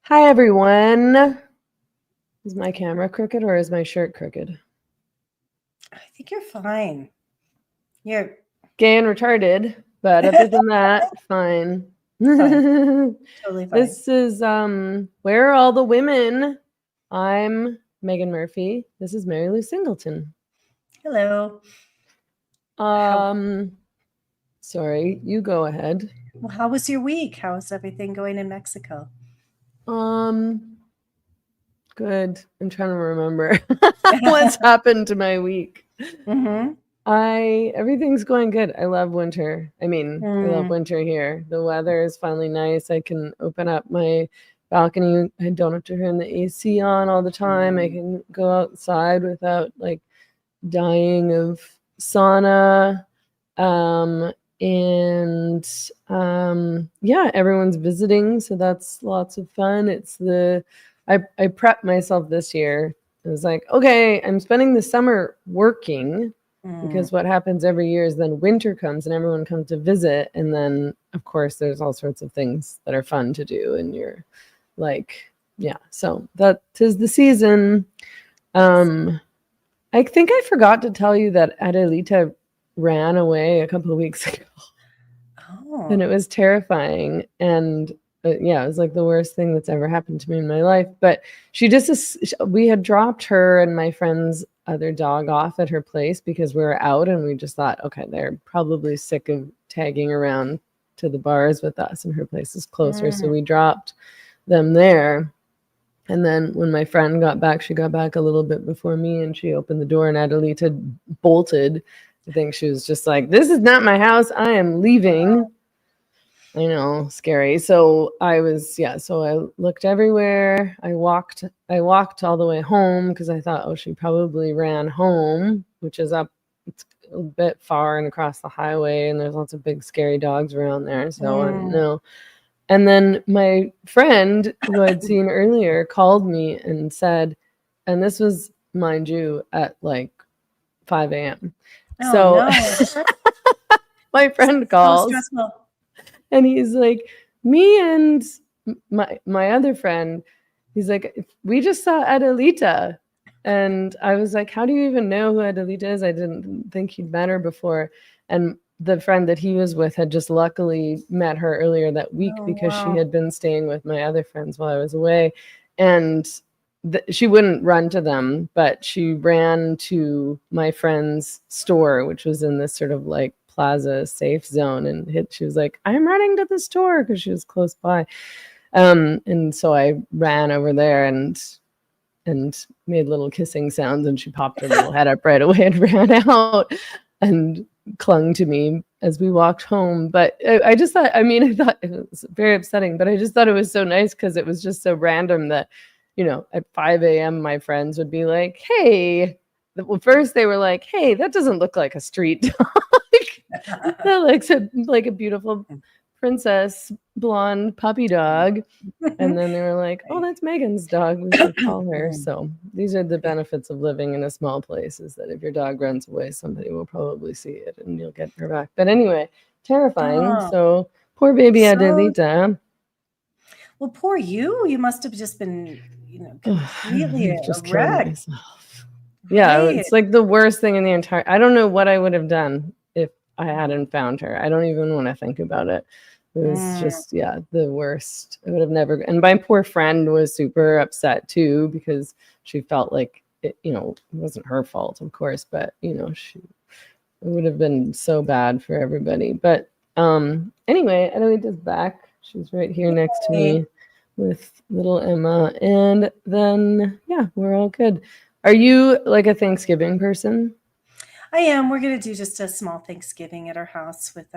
Hi, everyone. Is my camera crooked or is my shirt crooked? I think you're fine. You're Gay and retarded, but other than that, fine. fine. Totally fine. This is Where Are All the Women? I'm Meghan Murphy. This is Mary Lou Singleton. Hello. Sorry, you go ahead. Well, how was your week? How is everything going in Mexico? Good. I'm trying to remember what's happened to my week. Mm-hmm. Everything's going good. I love winter. I love winter here. The weather is finally nice. I can open up my balcony. I don't have to turn the AC on all the time. I can go outside without like dying of sauna. Yeah, everyone's visiting, so that's lots of fun. I prepped myself this year. It was like, okay, I'm spending the summer working because what happens every year is then winter comes and everyone comes to visit. And then, of course, there's all sorts of things that are fun to do. And you're like, yeah, so that is the season. I think I forgot to tell you that Adelita ran away a couple of weeks ago. Oh. And it was terrifying. And yeah, it was like the worst thing that's ever happened to me in my life. But we had dropped her and my friend's other dog off at her place because we were out and we just thought, okay, they're probably sick of tagging around to the bars with us and her place is closer. So we dropped them there. And then when my friend got back, she got back a little bit before me and she opened the door and Adelita bolted. I think she was just like, this is not my house. I am leaving. I know, scary. So I looked everywhere. I walked all the way home because I thought, oh, she probably ran home, which is up, it's a bit far and across the highway, and there's lots of big, scary dogs around there. So I don't know. And then my friend who I'd seen earlier called me and said, and this was, mind you, at like 5 a.m. Oh, so no. My friend calls. So stressful. And he's like, me and my other friend, he's like, we just saw Adelita. And I was like, how do you even know who Adelita is? I didn't think he'd met her before. And the friend that he was with had just luckily met her earlier that week because she had been staying with my other friends while I was away. And she wouldn't run to them, but she ran to my friend's store, which was in this sort of like plaza safe zone, and she was like, I'm running to the store because she was close by. And so I ran over there and made little kissing sounds, and she popped her little head up right away and ran out and clung to me as we walked home. But I just thought, I thought it was very upsetting, but I just thought it was so nice because it was just so random that, at 5 a.m. my friends would be like, hey, well, first they were like, hey, that doesn't look like a street dog. That looks like a beautiful princess blonde puppy dog. And then they were like, oh, that's Megan's dog. We should call her. So these are the benefits of living in a small place, is that if your dog runs away, somebody will probably see it and you'll get her back. But anyway, terrifying. So poor baby Adelita. Well, poor you. You must have just been, completely a wreck. Yeah, it's like the worst thing in the entire, I don't know what I would have done if I hadn't found her. I don't even want to think about it. It was just, the worst. I would have never, and my poor friend was super upset too, because she felt like it, it wasn't her fault, of course, but it would have been so bad for everybody. But anyway, Adelita's back. She's right here next to me with little Emma. And then, we're all good. Are you like a Thanksgiving person? I am. We're going to do just a small Thanksgiving at our house with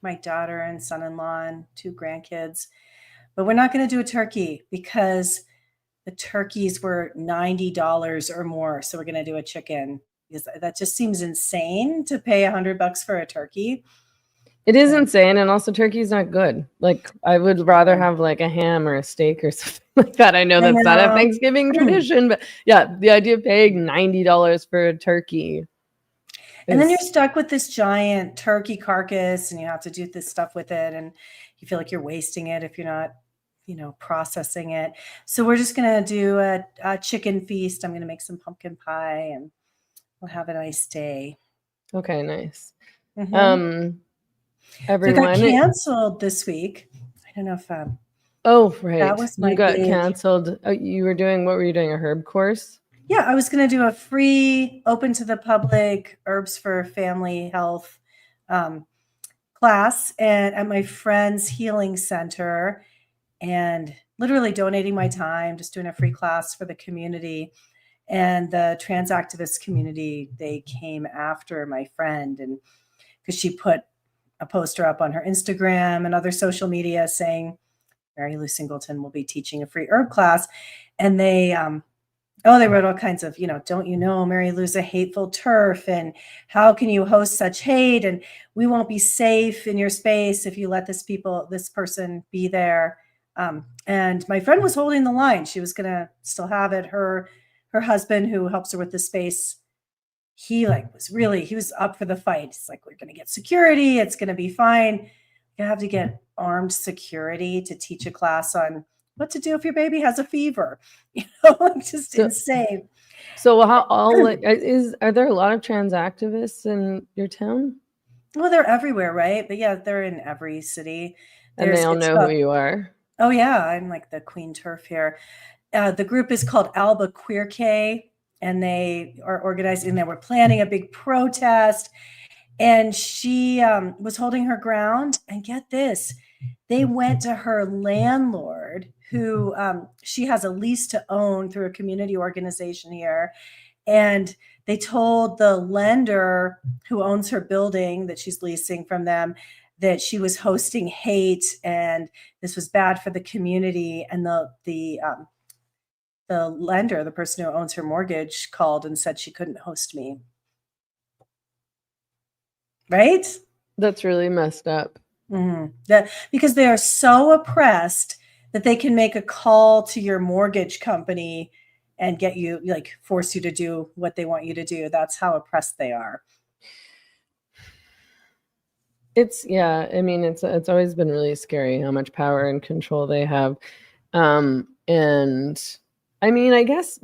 my daughter and son-in-law and 2 grandkids. But we're not going to do a turkey because the turkeys were $90 or more. So we're going to do a chicken because that just seems insane to pay $100 for a turkey. It is insane. And also turkey's not good. Like I would rather have like a ham or a steak or something like that. I know that's not a Thanksgiving tradition, but yeah, the idea of paying $90 for a turkey. And then you're stuck with this giant turkey carcass and you have to do this stuff with it. And you feel like you're wasting it if you're not processing it. So we're just going to do a chicken feast. I'm going to make some pumpkin pie and we'll have a nice day. Okay, nice. So it got canceled this week. I don't know if oh, right. That was my you got big... canceled. You were doing, what were you doing? A herb course? Yeah, I was going to do a free, open to the public herbs for family health class and at my friend's healing center, and literally donating my time, just doing a free class for the community. And the trans activist community, they came after my friend, and because she put a poster up on her Instagram and other social media saying Mary Lou Singleton will be teaching a free herb class. And they wrote all kinds of, don't you know Mary Lou's a hateful TERF, and how can you host such hate, and we won't be safe in your space if you let this person be there. And my friend was holding the line. She was going to still have it. Her husband, who helps her with the space, he was up for the fight. It's like, we're going to get security. It's going to be fine. You have to get armed security to teach a class on what to do if your baby has a fever. Just insane. So are there a lot of trans activists in your town? Well, they're everywhere, right? But yeah, they're in every city. And they all know who you are. Oh yeah, I'm like the queen TERF here. The group is called Albuquerque, and they are organized, and they were planning a big protest. And she was holding her ground. And get this, they went to her landlord, who she has a lease to own through a community organization here. And they told the lender who owns her building that she's leasing from them that she was hosting hate and this was bad for the community. And the lender, the person who owns her mortgage, called and said she couldn't host me. Right? That's really messed up. Mm-hmm. Because they are so oppressed that they can make a call to your mortgage company and get you, force you to do what they want you to do. That's how oppressed they are. It's always been really scary how much power and control they have. And I mean, I guess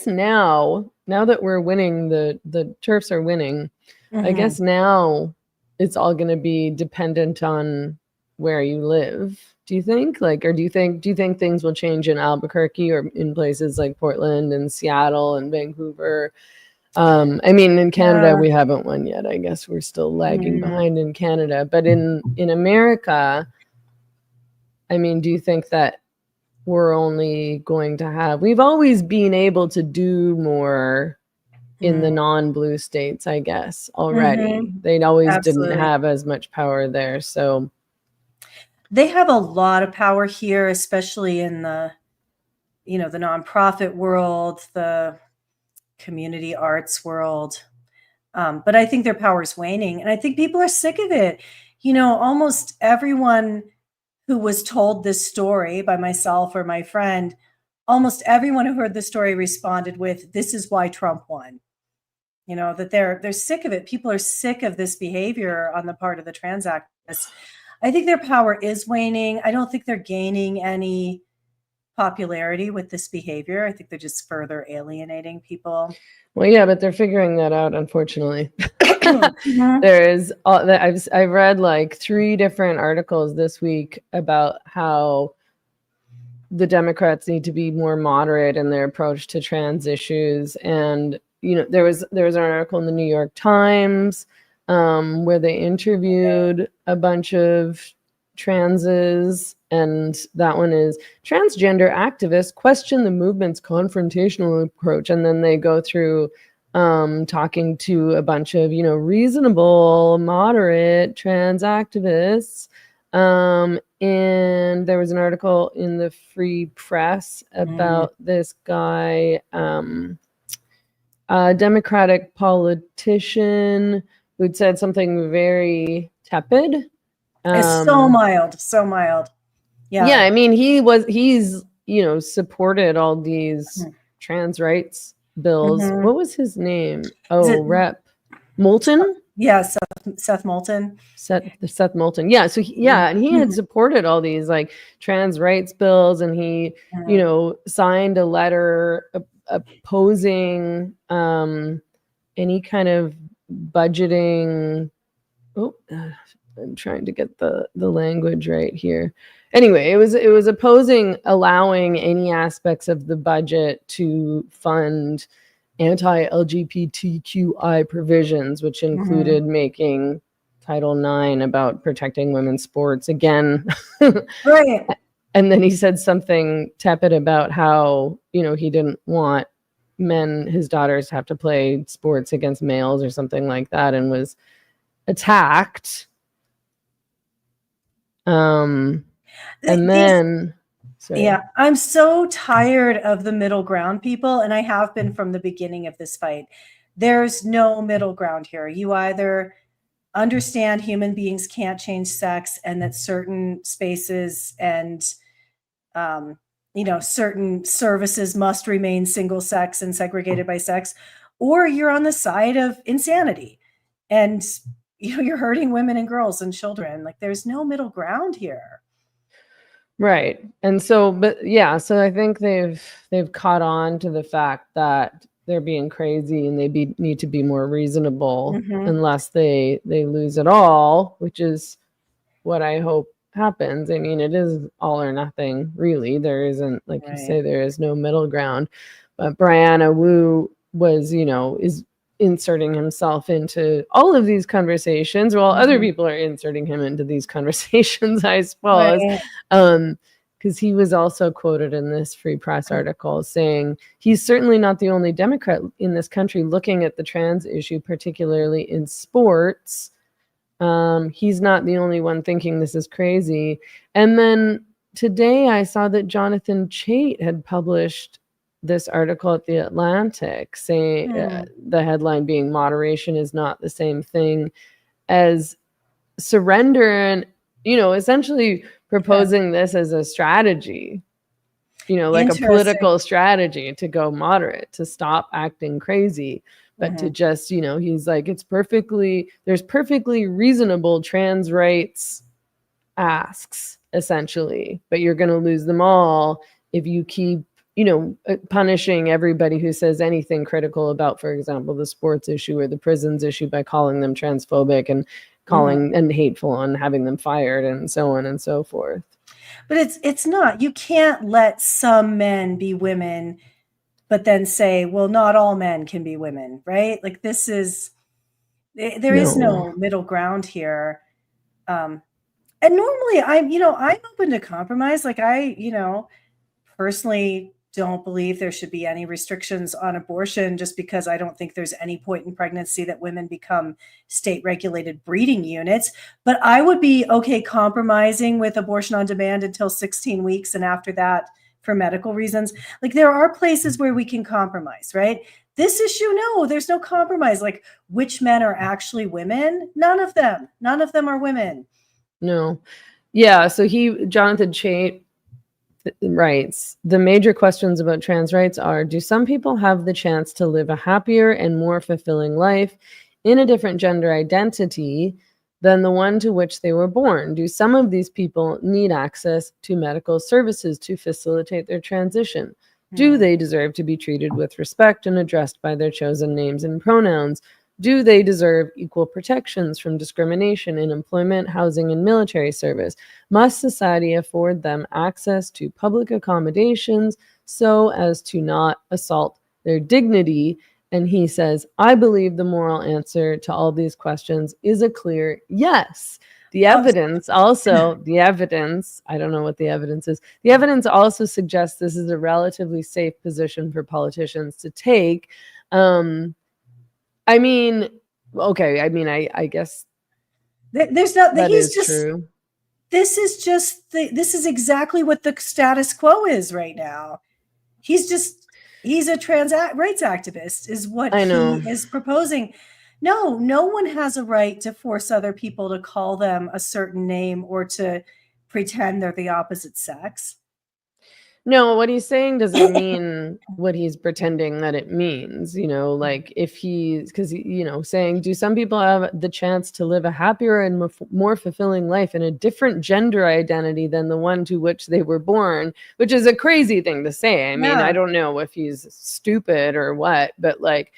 now that we're winning, the TERFs are winning, I guess now it's all going to be dependent on where you live. Do you think? Or do you think things will change in Albuquerque or in places like Portland and Seattle and Vancouver? I mean, in Canada, we haven't won yet. I guess we're still lagging behind in Canada. But in America, I mean, do you think that we're only going to have... We've always been able to do more in the non-blue states, I guess, already. They always didn't have as much power there. So they have a lot of power here, especially in the, the nonprofit world, the community arts world. But I think their power is waning. And I think people are sick of it. Almost everyone who was told this story by myself or my friend, almost everyone who heard the story responded with, "This is why Trump won." That they're sick of it. People are sick of this behavior on the part of the trans activists. I think their power is waning. I don't think they're gaining any popularity with this behavior. I think they're just further alienating people. Well, yeah, but they're figuring that out, unfortunately. I've read 3 different articles this week about how the Democrats need to be more moderate in their approach to trans issues. And there was an article in the New York Times where they interviewed a bunch of transes, and that one is transgender activists question the movement's confrontational approach. And then they go through talking to a bunch of reasonable, moderate trans activists. And there was an article in the Free Press about this guy, a Democratic politician who'd said something very tepid. It's so mild. Yeah, I mean, he's supported all these trans rights bills. What was his name? Rep Moulton. Yeah, Seth Moulton. Seth Moulton. Yeah. So and he had supported all these like trans rights bills, and he, signed a letter opposing any kind of budgeting. I'm trying to get the language right here. Anyway, it was opposing allowing any aspects of the budget to fund anti-LGBTQI provisions, which included making Title IX about protecting women's sports again. Right. And then he said something tepid about how, he didn't want his daughters have to play sports against males or something like that, and was attacked. And then yeah, I'm so tired of the middle ground people, and I have been from the beginning of this fight. There's no middle ground here. You either understand human beings can't change sex, and that certain spaces and certain services must remain single sex and segregated by sex, or you're on the side of insanity and you're hurting women and girls and children. Like, there's no middle ground here. Right. And so, so I think they've caught on to the fact that they're being crazy, and they need to be more reasonable, unless they lose it all, which is what I hope happens. I mean, it is all or nothing, really. There isn't, like you say, there is no middle ground. But Brianna Wu was, is inserting himself into all of these conversations while other people are inserting him into these conversations, I suppose. Because he was also quoted in this Free Press article saying he's certainly not the only Democrat in this country looking at the trans issue, particularly in sports. He's not the only one thinking this is crazy. And then today I saw that Jonathan Chait had published this article at The Atlantic saying, the headline being, "Moderation is not the same thing as surrender," and, essentially proposing this as a strategy, like a political strategy to go moderate, to stop acting crazy. But to just, he's like, there's perfectly reasonable trans rights asks, essentially, but you're going to lose them all if you keep, punishing everybody who says anything critical about, for example, the sports issue or the prisons issue by calling them transphobic and calling and hateful and having them fired and so on and so forth. But it's not. You can't let some men be women but then say, well, not all men can be women, right? Like, there is no middle ground here. And normally I'm open to compromise. Like, I personally don't believe there should be any restrictions on abortion, just because I don't think there's any point in pregnancy that women become state regulated breeding units. But I would be okay compromising with abortion on demand until 16 weeks. And after that, for medical reasons. Like, there are places where we can compromise, right? This issue, no, there's no compromise. Like, which men are actually women? None of them are women. No. Yeah. So Jonathan Chait writes, "The major questions about trans rights are, do some people have the chance to live a happier and more fulfilling life in a different gender identity than the one to which they were born? Do some of these people need access to medical services to facilitate their transition? Do they deserve to be treated with respect and addressed by their chosen names and pronouns? Do they deserve equal protections from discrimination in employment, housing, and military service? Must society afford them access to public accommodations so as to not assault their dignity?" And he says, "I believe the moral answer to all these questions is a clear yes. The evidence also, I don't know what the evidence is. The evidence also suggests this is a relatively safe position for politicians to take." I mean, okay. I mean, I guess there's not, that he's is just true. This is exactly what the status quo is right now. He's a trans rights activist, is what he is proposing. No one has a right to force other people to call them a certain name or to pretend they're the opposite sex. No, what he's saying doesn't mean what he's pretending that it means, like if because, saying, do some people have the chance to live a happier and more fulfilling life in a different gender identity than the one to which they were born, which is a crazy thing to say. I mean, I don't know if he's stupid or what, but like,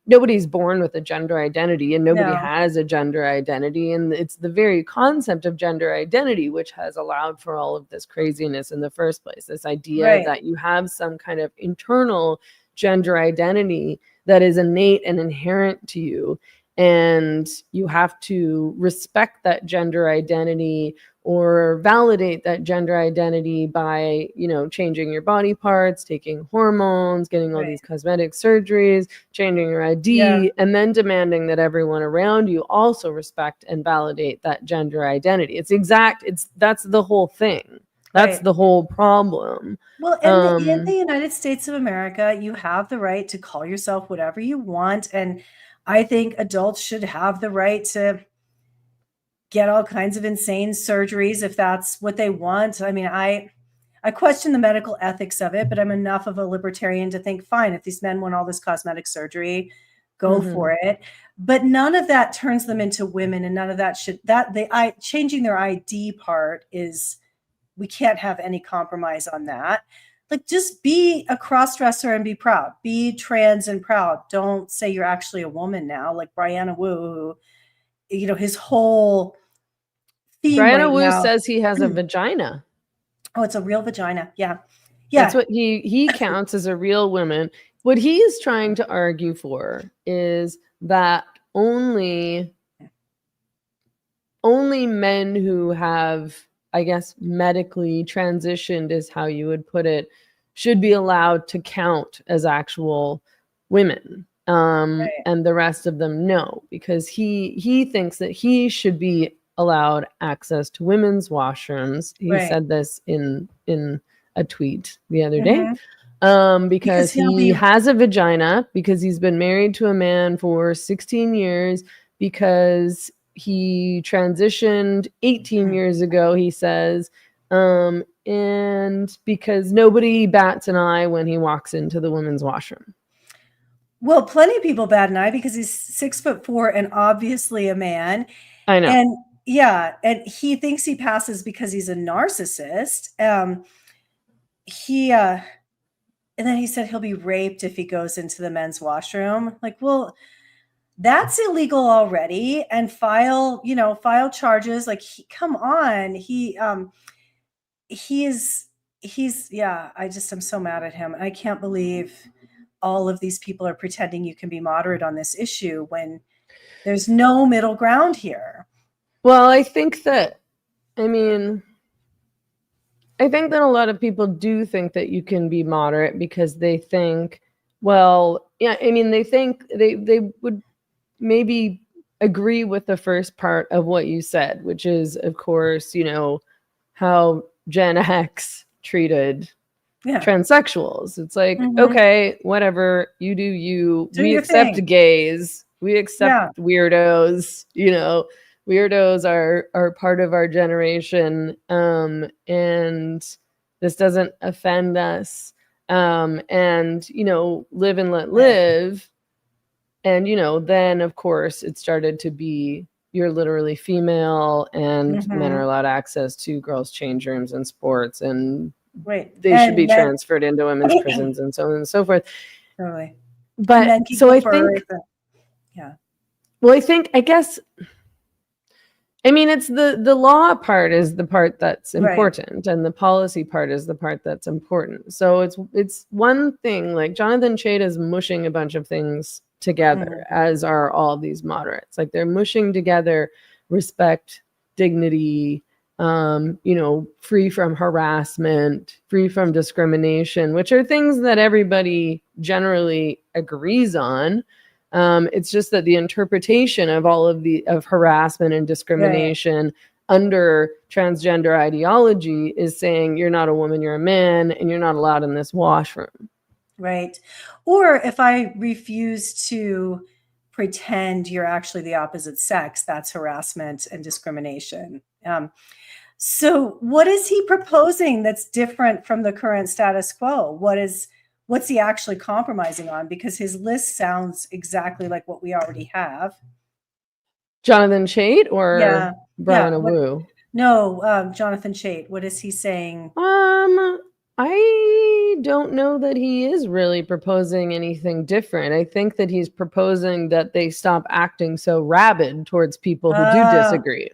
nobody's born with a gender identity, and nobody has a gender identity. And it's the very concept of gender identity which has allowed for all of this craziness in the first place. This idea that you have some kind of internal gender identity that is innate and inherent to you, and you have to respect that gender identity or validate that gender identity by, changing your body parts, taking hormones, getting all these cosmetic surgeries, changing your ID, and then demanding that everyone around you also respect and validate that gender identity. That's the whole thing. That's the whole problem. Well, in the United States of America, you have the right to call yourself whatever you want. And I think adults should have the right to get all kinds of insane surgeries if that's what they want. I mean, I question the medical ethics of it, but I'm enough of a libertarian to think, fine, if these men want all this cosmetic surgery, go for it. But none of that turns them into women, and none of that changing their ID part is, we can't have any compromise on that. Like, just be a cross-dresser and be proud. Be trans and proud. Don't say you're actually a woman now, like Brianna Wu, his whole theme Brianna Wu now says he has a vagina. Oh, it's a real vagina. Yeah. That's what he counts as a real woman. What he is trying to argue for is that only men who have, I guess, medically transitioned, is how you would put it, should be allowed to count as actual women. And the rest of them, no, because he thinks that he should be allowed access to women's washrooms. He said this in a tweet the other day, because he has a vagina, because he's been married to a man for 16 years, because he transitioned 18 years ago, he says, and because nobody bats an eye when he walks into the women's washroom. Well, plenty of people bat an eye because he's 6'4" and obviously a man. I know. And and he thinks he passes because he's a narcissist. And then he said he'll be raped if he goes into the men's washroom. Like, well, that's illegal already, and file charges. Like, come on. I'm so mad at him. I can't believe all of these people are pretending you can be moderate on this issue when there's no middle ground here. Well, I think that a lot of people do think that you can be moderate because they think, they think they would maybe agree with the first part of what you said, which is, of course, how Gen X treated transsexuals. It's like, okay, whatever, you do you. We accept thing. Gays. We accept weirdos. Weirdos are part of our generation, and this doesn't offend us. And live and let live. And then of course it started to be, you're literally female, and men are allowed access to girls' change rooms and sports, and they should be transferred into women's prisons, and so on and so forth. Totally. But so I think, it's the law part is the part that's important, and the policy part is the part that's important. So it's one thing, like Jonathan Chait is mushing a bunch of things together, as are all these moderates. Like, they're mushing together respect, dignity, free from harassment, free from discrimination, which are things that everybody generally agrees on. It's just that the interpretation of all of harassment and discrimination under transgender ideology is saying you're not a woman, you're a man, and you're not allowed in this washroom. Right. Or if I refuse to pretend you're actually the opposite sex, that's harassment and discrimination. So what is he proposing that's different from the current status quo? What's he actually compromising on? Because his list sounds exactly like what we already have. Jonathan Chait or Yeah. Brianna Wu? No, Jonathan Chait. What is he saying? I don't know that he is really proposing anything different. I think that he's proposing that they stop acting so rabid towards people who do disagree.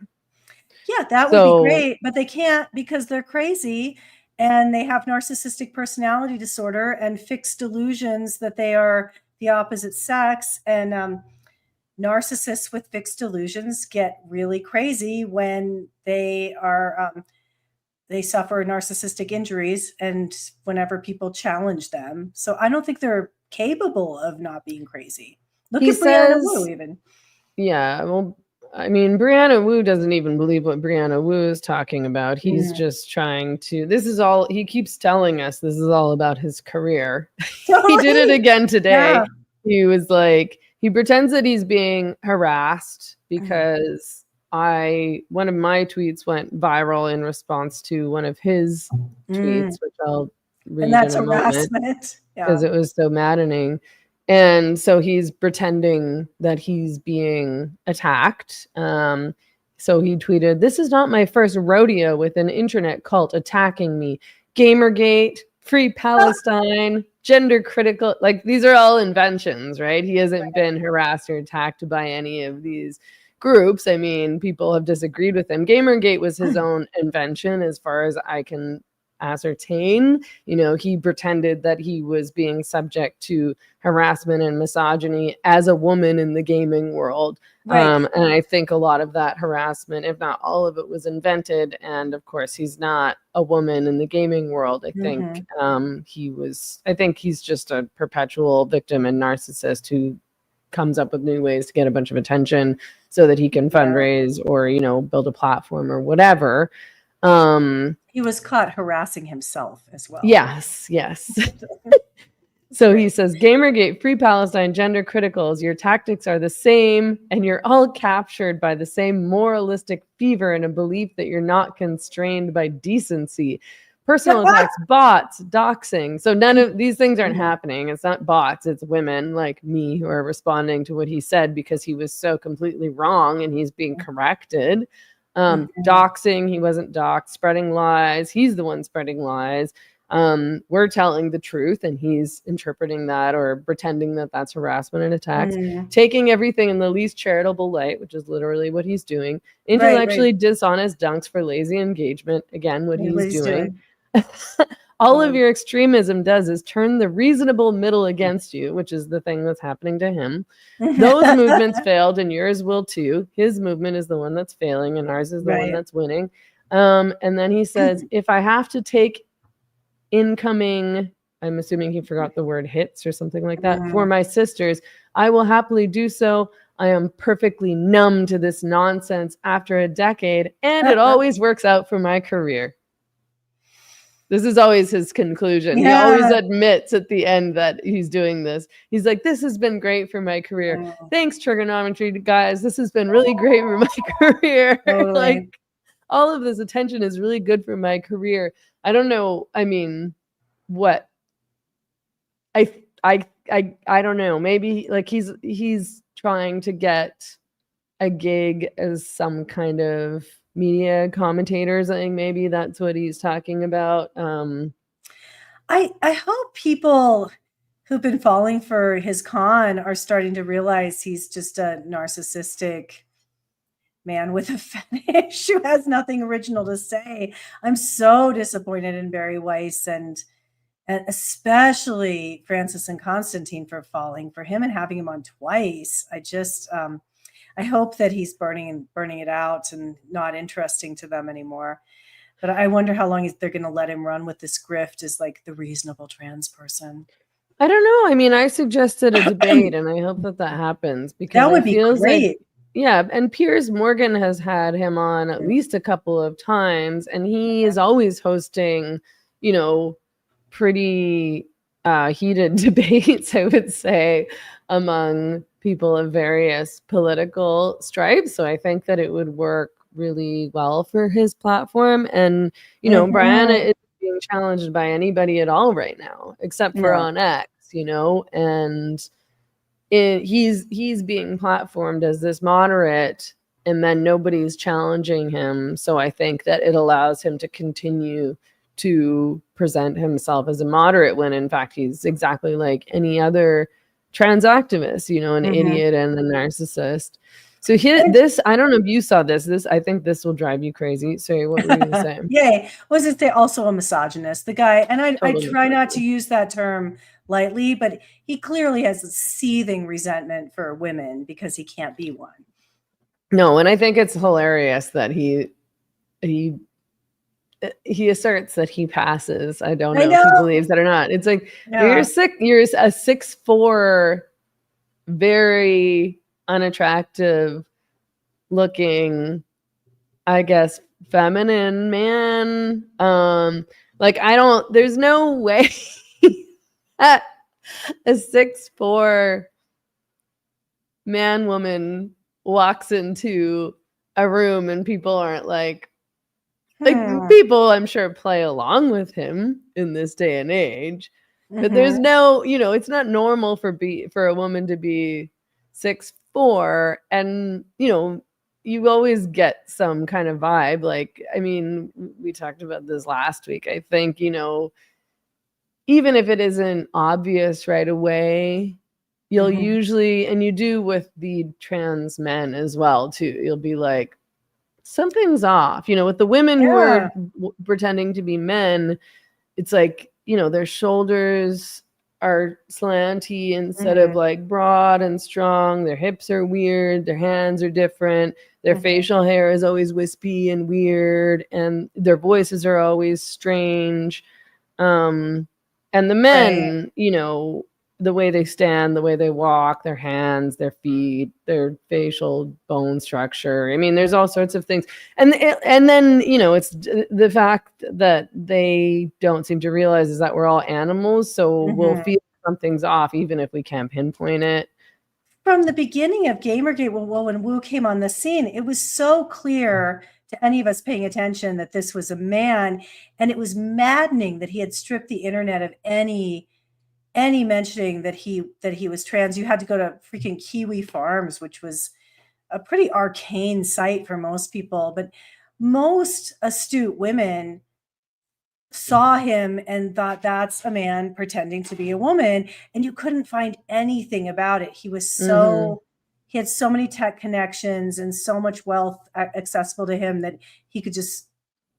Yeah, that would be great, but they can't because they're crazy and they have narcissistic personality disorder and fixed delusions that they are the opposite sex. And narcissists with fixed delusions get really crazy when they are they suffer narcissistic injuries and whenever people challenge them. So I don't think they're capable of not being crazy. Look at Brianna Wu even. Yeah, well, I mean, Brianna Wu doesn't even believe what Brianna Wu is talking about. He's just trying to, this is all, he keeps telling us this is all about his career. He did it again today. Yeah. He was like, he pretends that he's being harassed because one of my tweets went viral in response to one of his tweets, which I'll read in a moment because it was so maddening. And so he's pretending that he's being attacked. So he tweeted, "This is not my first rodeo with an internet cult attacking me. Gamergate, Free Palestine, gender critical, like these are all inventions, right? He hasn't been harassed or attacked by any of these groups. I mean, people have disagreed with him. Gamergate was his own invention as far as I can ascertain. You know, he pretended that he was being subject to harassment and misogyny as a woman in the gaming world. And I think a lot of that harassment, if not all of it, was invented. And of course, he's not a woman in the gaming world. I think I think he's just a perpetual victim and narcissist who comes up with new ways to get a bunch of attention so that he can fundraise or, you know, build a platform or whatever. He was caught harassing himself as well. Yes. So he says, Gamergate, Free Palestine, gender criticals, your tactics are the same and you're all captured by the same moralistic fever and a belief that you're not constrained by decency. Personal attacks, bots, doxing. So none of these things aren't happening. It's not bots. It's women like me who are responding to what he said because he was so completely wrong and he's being corrected. Doxing, he wasn't doxed. Spreading lies, he's the one spreading lies. We're telling the truth and he's interpreting that or pretending that that's harassment and attacks. Taking everything in the least charitable light, which is literally what he's doing. Intellectually dishonest dunks for lazy engagement. Again, what he's doing. All of your extremism does is turn the reasonable middle against you, which is the thing that's happening to him. Those movements failed and yours will too. His movement is the one that's failing and ours is the one that's winning. And then he says, if I have to take incoming, I'm assuming he forgot the word hits or something like that, for my sisters, I will happily do so. I am perfectly numb to this nonsense after a decade, and it always works out for my career. This is always his conclusion. He always admits at the end that he's doing this. He's like, this has been great for my career. Thanks, trigonometry guys. This has been really great for my career. Like, all of this attention is really good for my career. I don't know. I mean, what? I don't know. Maybe like he's trying to get a gig as some kind of media commentators. I think maybe that's what he's talking about. I hope people who've been falling for his con are starting to realize he's just a narcissistic man with a fetish who has nothing original to say. I'm so disappointed in Barry Weiss and especially Francis and Constantine for falling for him and having him on twice. I just I hope that he's burning it out and not interesting to them anymore. But I wonder how long they're going to let him run with this grift as like the reasonable trans person. I don't know. I mean, I suggested a debate, and I hope that happens because that would be great. And Piers Morgan has had him on at least a couple of times, and he is always hosting, you know, pretty heated debates, I would say, among people of various political stripes. So I think that it would work really well for his platform. And, you know, Brianna Mhm. isn't being challenged by anybody at all right now, except for No. on X, you know, and he's being platformed as this moderate, and then nobody's challenging him. So I think that it allows him to continue to present himself as a moderate when in fact he's exactly like any other trans activist, you know, an idiot and a narcissist. So this, I don't know if you saw this, I think this will drive you crazy. Sorry, what were you saying? Yay. Was it also a misogynist, the guy? And I Total try not to misogynist. use that term lightly, but he clearly has a seething resentment for women because he can't be one. No, and I think it's hilarious that he asserts that he passes. I don't know if he believes that or not. It's like you're a 6'4", very unattractive looking, I guess, feminine man. Like there's no way that a 6'4" man woman walks into a room and people aren't like people, I'm sure, play along with him in this day and age. But there's no, you know, it's not normal for a woman to be 6'4", and, you know, you always get some kind of vibe. Like, I mean, we talked about this last week. I think, you know, even if it isn't obvious right away, you'll usually, and you do with the trans men as well too, you'll be like, something's off. You know, with the women who are pretending to be men, it's like, you know, their shoulders are slanty instead of like broad and strong. Their hips are weird. Their hands are different. Their facial hair is always wispy and weird, and their voices are always strange. And the men, you know, the way they stand, the way they walk, their hands, their feet, their facial bone structure. I mean, there's all sorts of things. And then, you know, it's the fact that they don't seem to realize is that we're all animals. So we'll feel something's off even if we can't pinpoint it. From the beginning of Gamergate, well, when Wu came on the scene, it was so clear to any of us paying attention that this was a man. And it was maddening that he had stripped the internet of any mentioning that he was trans. You had to go to freaking Kiwi Farms, which was a pretty arcane site for most people, but most astute women saw him and thought that's a man pretending to be a woman, and you couldn't find anything about it. He was he had so many tech connections and so much wealth accessible to him that he could just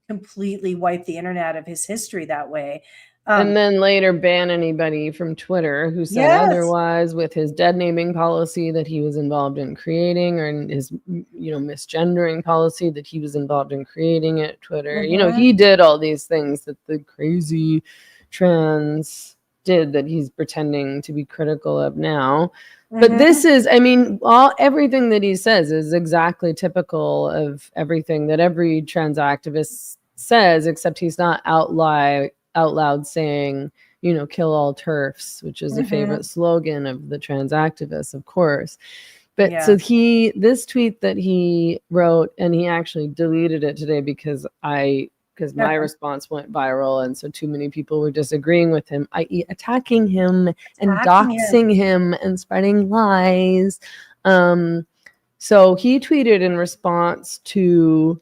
completely wipe the internet of his history that way. And then later ban anybody from Twitter who said otherwise, with his dead naming policy that he was involved in creating, or in his, you know, misgendering policy that he was involved in creating at Twitter. You know, he did all these things that the crazy trans did that he's pretending to be critical of now. But this is, I mean, everything that he says is exactly typical of everything that every trans activist says, except he's not out loud saying, you know, kill all TERFs, which is a favorite slogan of the trans activists, of course. But so this tweet that he wrote, and he actually deleted it today because my response went viral, and so too many people were disagreeing with him, i.e. attacking him and doxing him and spreading lies. So he tweeted in response to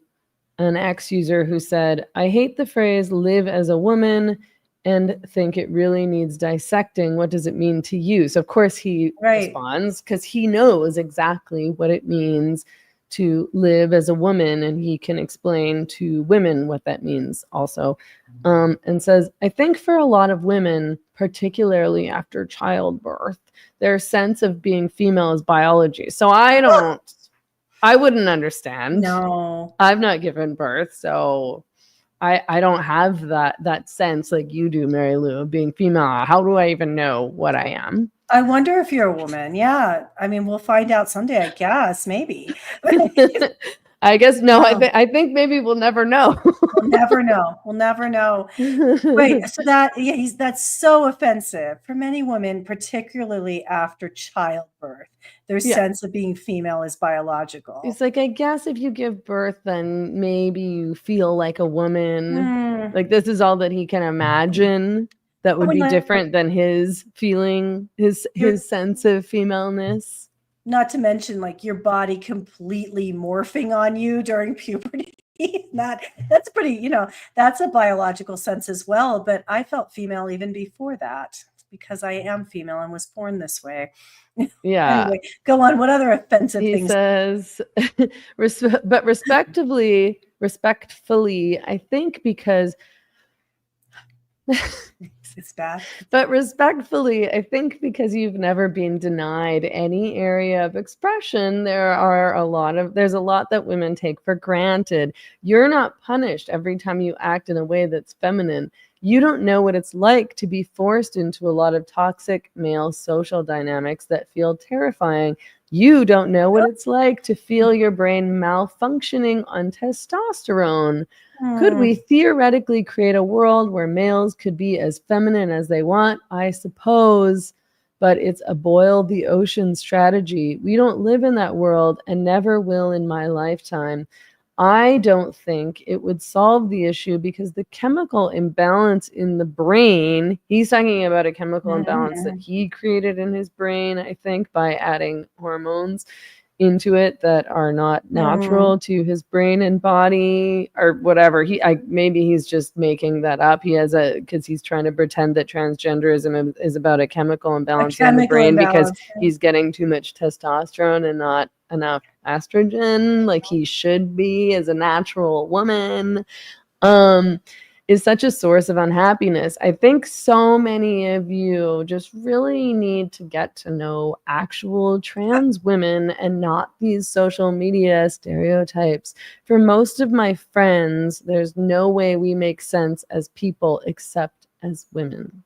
an X user who said, "I hate the phrase live as a woman and think it really needs dissecting. What does it mean to you?" So of course he responds because he knows exactly what it means to live as a woman, and he can explain to women what that means also. And says, "I think for a lot of women, particularly after childbirth, their sense of being female is biology." So I wouldn't understand. No. I've not given birth, so I don't have that sense like you do, Mary Lou, of being female. How do I even know what I am? I wonder if you're a woman. Yeah. I mean, we'll find out someday, I guess, maybe. I guess no. Oh. I think maybe we'll never know. We'll never know. We'll never know. Right. So that's so offensive for many women, particularly after childbirth. Their Yeah. sense of being female is biological. It's like, I guess if you give birth, then maybe you feel like a woman. Mm. Like this is all that he can imagine that would When be I- different than his feeling, his sense of femaleness. Not to mention like your body completely morphing on you during puberty. That's pretty, that's a biological sense as well. But I felt female even before that because I am female and was born this way. Yeah. Anyway, go on. What other offensive He things? says, but respectfully, I think because It's bad. But respectfully, I think because you've never been denied any area of expression, there's a lot that women take for granted. You're not punished every time you act in a way that's feminine. You don't know what it's like to be forced into a lot of toxic male social dynamics that feel terrifying. You don't know what it's like to feel your brain malfunctioning on testosterone. Could we theoretically create a world where males could be as feminine as they want? I suppose, but it's a boil the ocean strategy. We don't live in that world and never will in my lifetime. I don't think it would solve the issue because the chemical imbalance in the brain, he's talking about a chemical imbalance that he created in his brain, I think, by adding hormones into it that are not natural to his brain and body or whatever. Maybe he's just making that up. Because he's trying to pretend that transgenderism is about a chemical imbalance in the brain because he's getting too much testosterone and not enough estrogen like he should be as a natural woman. Is such a source of unhappiness. I think so many of you just really need to get to know actual trans women and not these social media stereotypes. For most of my friends, there's no way we make sense as people except as women.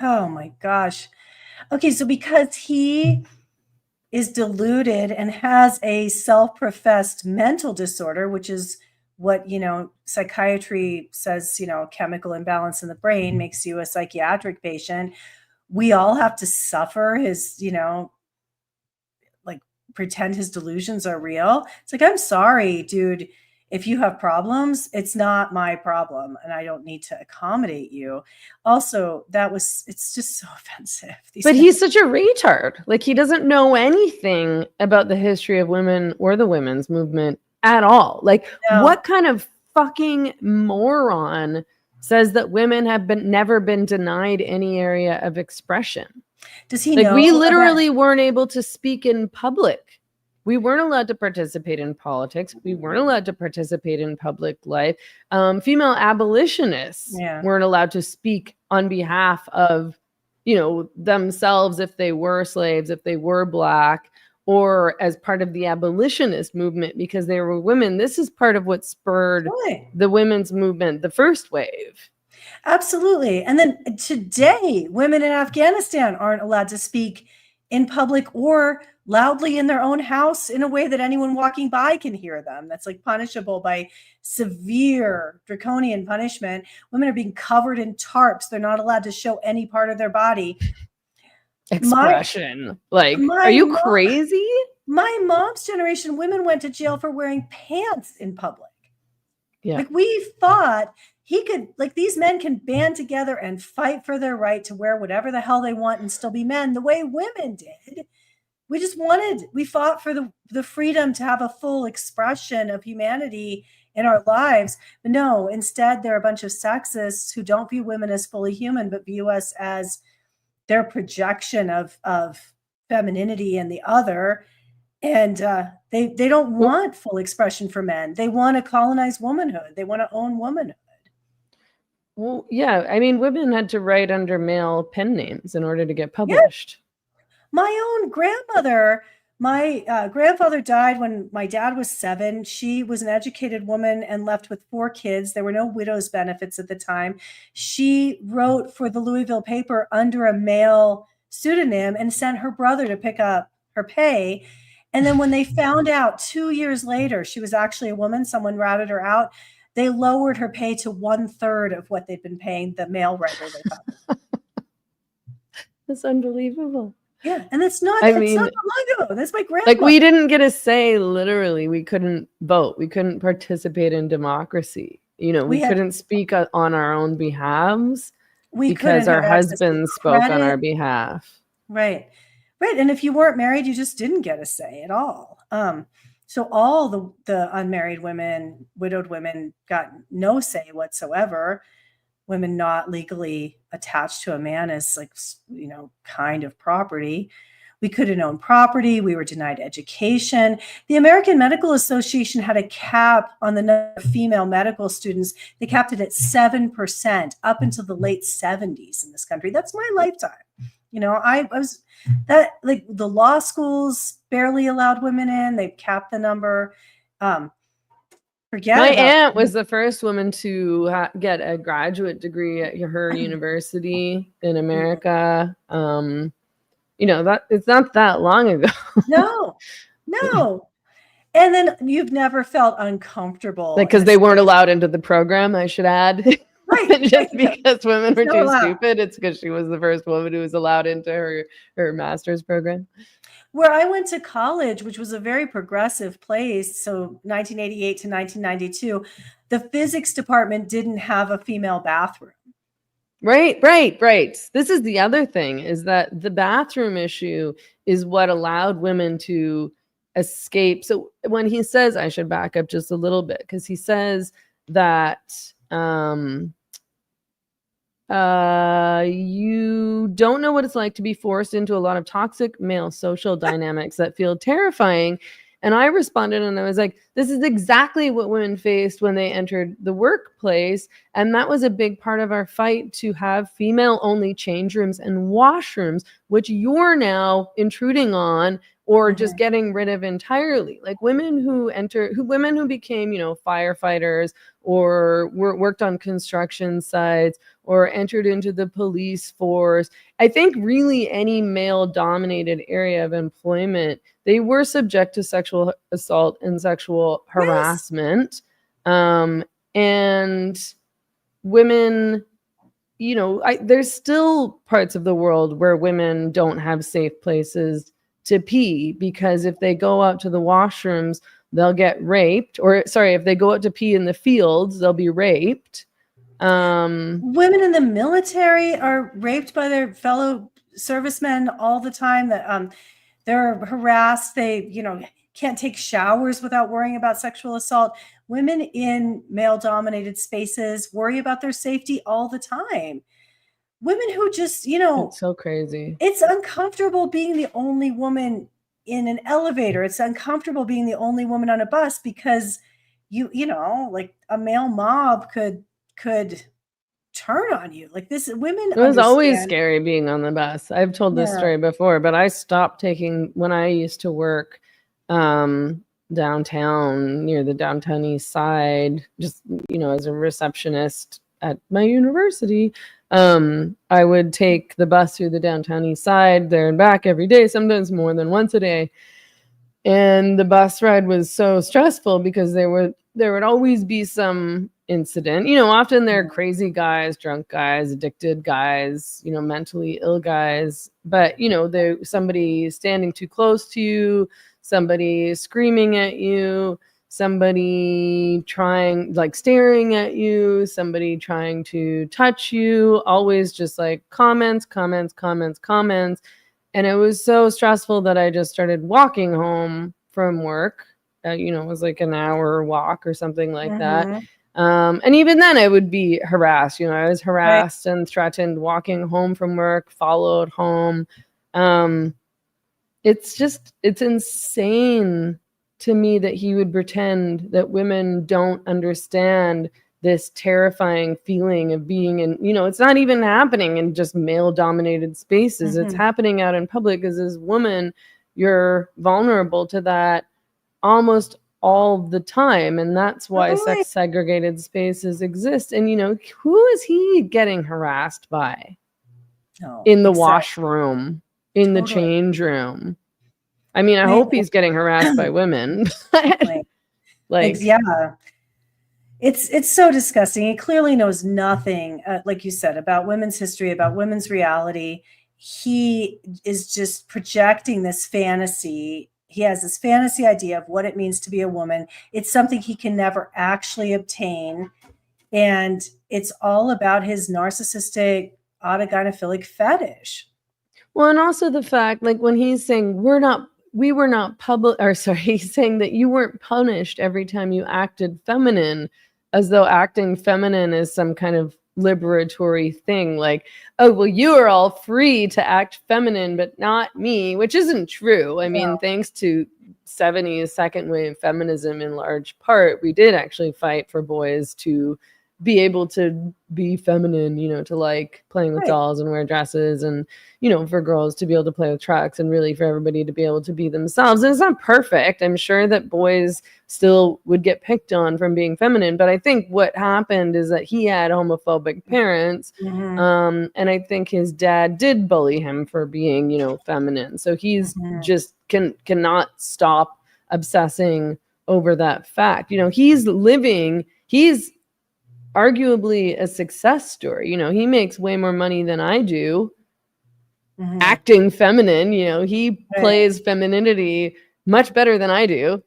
Oh my gosh. Okay, so because he is deluded and has a self-professed mental disorder, which is what psychiatry says, chemical imbalance in the brain makes you a psychiatric patient. We all have to suffer his, like pretend his delusions are real. It's like, I'm sorry, dude. If you have problems, it's not my problem and I don't need to accommodate you. Also, it's just so offensive. But he's such a retard. Like, he doesn't know anything about the history of women or the women's movement at all. Like, what kind of fucking moron says that women have never been denied any area of expression? Does he know? We literally weren't able to speak in public. We weren't allowed to participate in politics. We weren't allowed to participate in public life. Female abolitionists weren't allowed to speak on behalf of, themselves if they were slaves, if they were Black, or as part of the abolitionist movement because they were women. This is part of what spurred the women's movement, the first wave. Absolutely. And then today, women in Afghanistan aren't allowed to speak in public or loudly in their own house in a way that anyone walking by can hear them. That's like punishable by severe draconian punishment. Women are being covered in tarps. They're not allowed to show any part of their body. Expression. Are you crazy? My mom's generation, women went to jail for wearing pants in public. Yeah. Like we thought these men can band together and fight for their right to wear whatever the hell they want and still be men the way women did. We fought for the freedom to have a full expression of humanity in our lives. But no, instead, they're a bunch of sexists who don't view women as fully human, but view us as their projection of femininity and the other. And they don't want full expression for men. They want to colonize womanhood. They want to own womanhood. Well, yeah. I mean, women had to write under male pen names in order to get published. Yeah. My own grandmother, my grandfather died when my dad was 7. She was an educated woman and left with 4 kids. There were no widow's benefits at the time. She wrote for the Louisville paper under a male pseudonym and sent her brother to pick up her pay. And then when they found out 2 years later she was actually a woman, someone ratted her out, they lowered her pay to 1/3 of what they'd been paying the male writer they thought. That's unbelievable. Yeah, and it's not I that mean, long ago. That's my like, grandmother. we didn't get a say, literally. We couldn't vote. We couldn't participate in democracy. You know, we couldn't speak on our own behalves because our husbands spoke on our behalf. Right. Right. And if you weren't married, you just didn't get a say at all. So all the unmarried women, widowed women got no say whatsoever. Women not legally attached to a man as, like, you know, kind of property. We couldn't own property. We were denied education. The American Medical Association had a cap on the number of female medical students. They capped it at 7% up until the late 70s in this country. That's my lifetime. You know, I was that, like, the law schools barely allowed women in. They capped the number. My aunt was the first woman to get a graduate degree at her university in America. You know, that it's not that long ago. No. And then you've never felt uncomfortable. Like, because they weren't allowed into the program, I should add. Right. Just because women were too stupid. It's because she was the first woman who was allowed into her master's program. Where I went to college, which was a very progressive place, so 1988 to 1992, the physics department didn't have a female bathroom. Right. This is the other thing, is that the bathroom issue is what allowed women to escape. So when he says, I should back up just a little bit, because he says that you don't know what it's like to be forced into a lot of toxic male social dynamics that feel terrifying. And I responded and I was like, this is exactly what women faced when they entered the workplace. And that was a big part of our fight to have female only change rooms and washrooms, which you're now intruding on or just getting rid of entirely. Like, women who became, you know, firefighters or worked on construction sites or entered into the police force. I think really any male dominated area of employment, they were subject to sexual assault and sexual harassment. And women, you know, there's still parts of the world where women don't have safe places to pee, because if they go out to the washrooms, they'll get raped. Or sorry, if they go out to pee in the fields, they'll be raped. Women in the military are raped by their fellow servicemen all the time. That they're harassed. They, you know, can't take showers without worrying about sexual assault. Women in male-dominated spaces worry about their safety all the time. Women who just, you know, it's so crazy. It's uncomfortable being the only woman in an elevator. It's uncomfortable being the only woman on a bus because you know, like, a male mob could turn on you. Like, this, women. It was always scary being on the bus. I've told this story before, but I stopped taking, when I used to work downtown, near the downtown east side, just, you know, as a receptionist at my university. I would take the bus through the downtown east side there and back every day, sometimes more than once a day. And the bus ride was so stressful because there would always be some incident. You know, often they're crazy guys, drunk guys, addicted guys, you know, mentally ill guys. But, you know, somebody standing too close to you, somebody screaming at you, somebody staring at you, somebody trying to touch you, always just like comments. And it was so stressful that I just started walking home from work. You know, it was like an hour walk or something like that. And even then I would be harassed. You know, I was harassed and threatened walking home from work, followed home. It's insane to me that he would pretend that women don't understand this terrifying feeling of being in, you know, it's not even happening in just male dominated spaces. It's happening out in public. As this woman, you're vulnerable to that almost all the time. And that's why sex segregated spaces exist. And, you know, who is he getting harassed by? In the washroom, in the change room. I mean, I hope he's getting harassed by women. Like, yeah. It's so disgusting. He clearly knows nothing, like you said, about women's history, about women's reality. He is just projecting this fantasy. He has this fantasy idea of what it means to be a woman. It's something he can never actually obtain. And it's all about his narcissistic autogynephilic fetish. well, and also the fact, like when he's saying we were not public, or sorry, he's saying that you weren't punished every time you acted feminine, as though acting feminine is some kind of liberatory thing. Like, oh, well, you are all free to act feminine, but not me, which isn't true. I mean, thanks to 70s second wave feminism in large part, we did actually fight for boys to be able to be feminine, you know, to like playing with dolls and wear dresses, and, you know, for girls to be able to play with trucks, and really for everybody to be able to be themselves. And it's not perfect. I'm sure that boys still would get picked on from being feminine, but I think what happened is that he had homophobic parents. And I think his dad did bully him for being, you know, feminine. So he's just cannot stop obsessing over that fact. You know, he's arguably a success story. You know, he makes way more money than I do acting feminine. You know, he plays femininity much better than I do.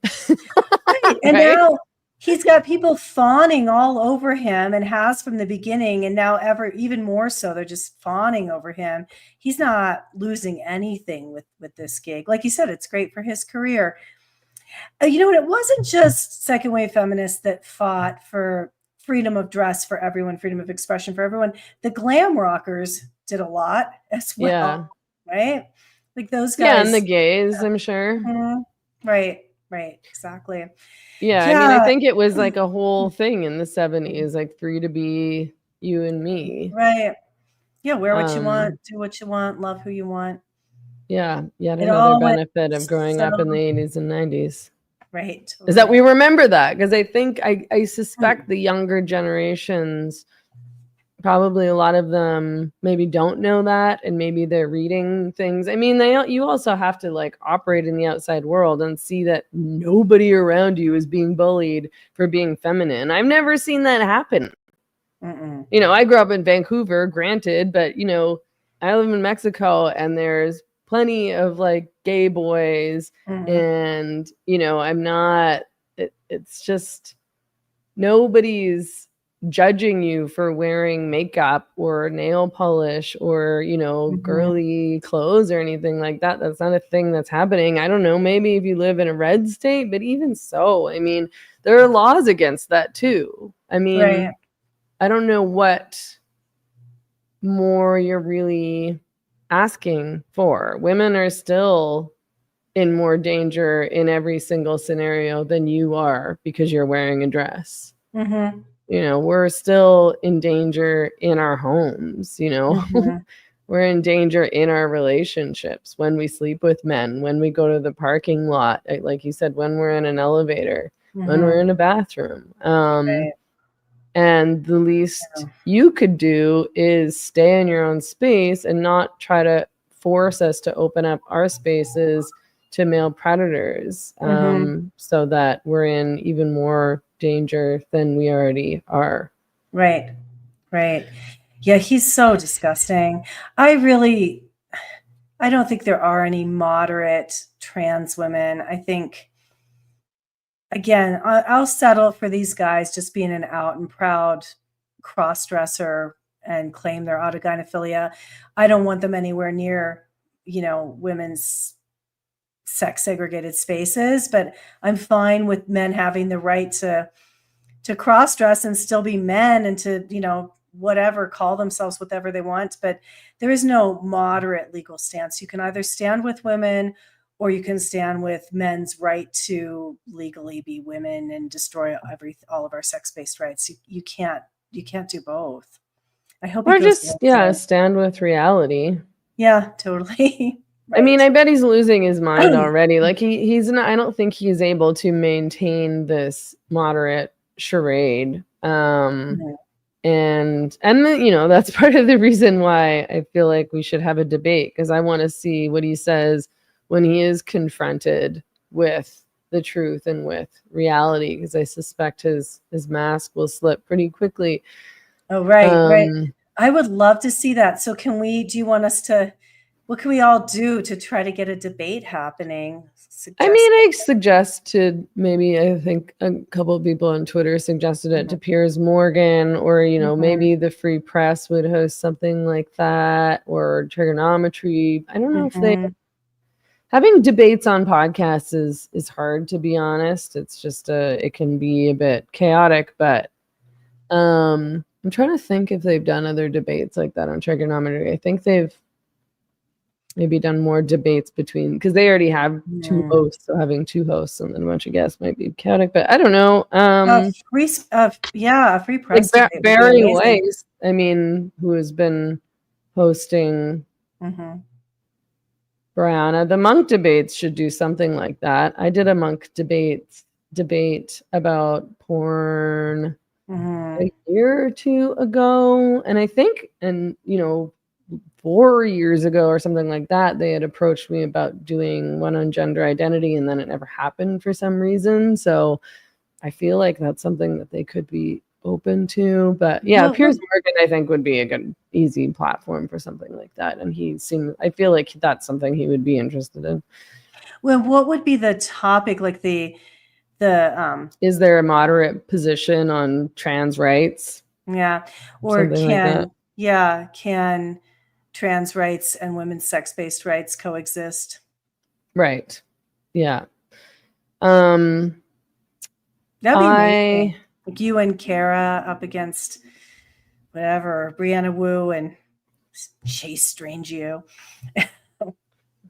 And now he's got people fawning all over him, and has from the beginning, and now even more so, they're just fawning over him. He's not losing anything with this gig. Like you said, it's great for his career. You know what? It wasn't just second wave feminists that fought for freedom of dress for everyone, freedom of expression for everyone. The glam rockers did a lot as well, right? Like those guys. Yeah, and the gays, I'm sure. Right, exactly. Yeah, I mean, I think it was like a whole thing in the 70s, like free to be you and me. Right. Yeah, wear what you want, do what you want, love who you want. Yeah, yet another benefit of growing up in the 80s and 90s. Right. Totally. Is that we remember that, because I think I suspect the younger generations, probably a lot of them maybe don't know that, and maybe they're reading things. I mean, you also have to like operate in the outside world and see that nobody around you is being bullied for being feminine. I've never seen that happen. You know, I grew up in Vancouver, granted, but you know, I live in Mexico, and there's plenty of like gay boys, and you know, it's just nobody's judging you for wearing makeup or nail polish or, you know, girly clothes or anything like that. That's not a thing that's happening. I don't know, maybe if you live in a red state, but even so, I mean, there are laws against that too. I mean, I don't know what more you're really asking for. Women are still in more danger in every single scenario than you are because you're wearing a dress. You know, we're still in danger in our homes, you know. We're in danger in our relationships, when we sleep with men, when we go to the parking lot, like you said, when we're in an elevator, when we're in a bathroom. And the least you could do is stay in your own space and not try to force us to open up our spaces to male predators, so that we're in even more danger than we already are. Right. Yeah, he's so disgusting. I don't think there are any moderate trans women. I think, again, I'll settle for these guys just being an out and proud cross-dresser and claim their autogynephilia. I don't want them anywhere near, you know, women's sex segregated spaces, but I'm fine with men having the right to cross-dress and still be men, and to, you know, whatever, call themselves whatever they want. But there is no moderate legal stance. You can either stand with women, or you can stand with men's right to legally be women and destroy all of our sex-based rights. You can't do both. I hope. Or just stand with reality. Yeah, totally. Right. I mean, I bet he's losing his mind already. Like he's not. I don't think he's able to maintain this moderate charade. And you know, that's part of the reason why I feel like we should have a debate, because I want to see what he says when he is confronted with the truth and with reality, because I suspect his mask will slip pretty quickly. Oh, right. I would love to see that. So do you want us to, what can we all do to try to get a debate happening? I suggest to maybe, I think a couple of people on Twitter suggested it to Piers Morgan, or, maybe the Free Press would host something like that, or Trigonometry. I don't know if having debates on podcasts is hard, to be honest. It's just it can be a bit chaotic, but I'm trying to think if they've done other debates like that on Trigonometry. I think they've maybe done more debates because they already have two hosts, so having two hosts and then a bunch of guests might be chaotic, but I don't know. Free press like debate Barry Weiss, who has been hosting Brianna, the monk debates should do something like that. I did a monk debate about porn a year or two ago, and I think, 4 years ago or something like that, they had approached me about doing one on gender identity, and then it never happened for some reason. So I feel like that's something that they could be open to. But yeah, Piers Morgan, I think, would be a good, easy platform for something like that. And I feel like that's something he would be interested in. Well, what would be the topic? Like is there a moderate position on trans rights? Yeah. Or can trans rights and women's sex-based rights coexist? Right. Yeah. That'd be amazing. Like you and Kara up against whatever, Brianna Wu and Chase Strangio.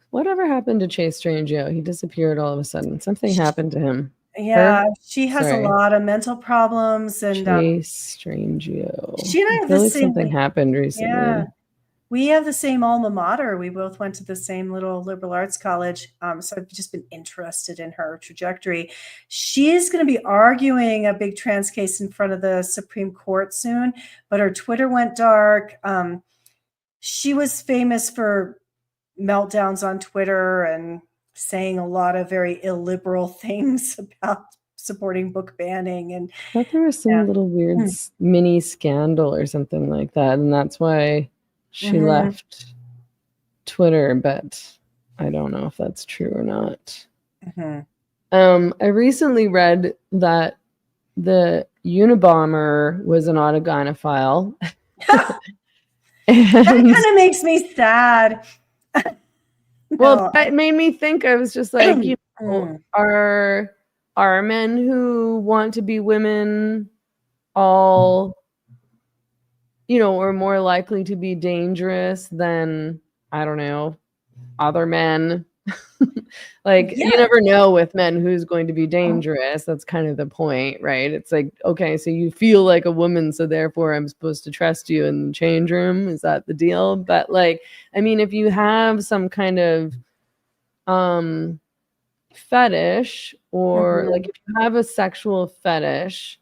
Whatever happened to Chase Strangio? He disappeared all of a sudden. Something happened to him. Yeah, she has a lot of mental problems. And Chase Strangio. She and I have feel like something happened recently. Yeah. We have the same alma mater. We both went to the same little liberal arts college. So I've just been interested in her trajectory. She's going to be arguing a big trans case in front of the Supreme Court soon, but her Twitter went dark. She was famous for meltdowns on Twitter and saying a lot of very illiberal things about supporting book banning. And I thought there was some little weird mini scandal or something like that, and that's why she left Twitter, but I don't know if that's true or not. I recently read that the Unabomber was an autogynephile. That kind of makes me sad. Well, that made me think. I was just like, are men who want to be women all, are more likely to be dangerous than, I don't know, other men? You never know with men who's going to be dangerous. That's kind of the point, right? It's like, okay, so you feel like a woman, so therefore I'm supposed to trust you in the change room. Is that the deal? But if you have some kind of fetish, or if you have a sexual fetish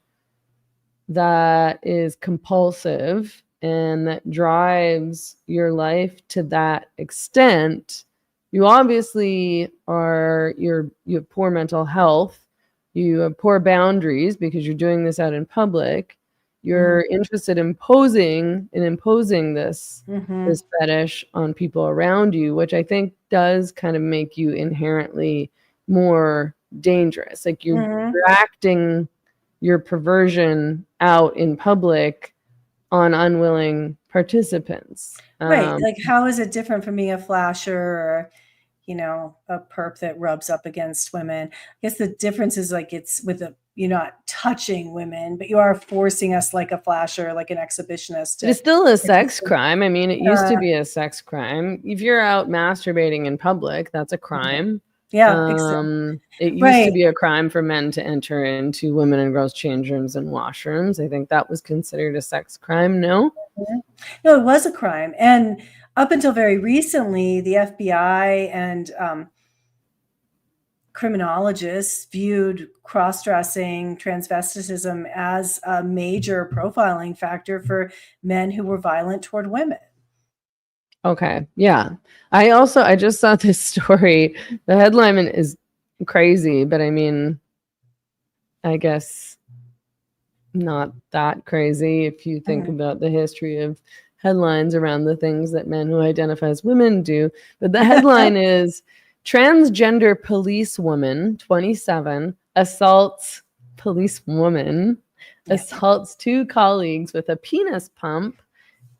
that is compulsive and that drives your life to that extent, you obviously you have poor mental health, you have poor boundaries because you're doing this out in public, you're interested in imposing this fetish on people around you, which I think does kind of make you inherently more dangerous. Like you're acting your perversion out in public on unwilling participants. Right. Like, how is it different from being a flasher or, a perp that rubs up against women? I guess the difference is it's you're not touching women, but you are forcing us like a flasher, like an exhibitionist. It's still a sex crime. It used to be a sex crime. If you're out masturbating in public, that's a crime. Yeah. It used to be a crime for men to enter into women and girls' change rooms and washrooms. I think that was considered a sex crime. No, it was a crime. And up until very recently, the FBI and criminologists viewed cross-dressing, transvestitism as a major profiling factor for men who were violent toward women. Okay. Yeah. I just saw this story. The headline is crazy, but I mean, I guess not that crazy if you think about the history of headlines around the things that men who identify as women do. But the headline is transgender policewoman, 27, assaults policewoman, assaults two colleagues with a penis pump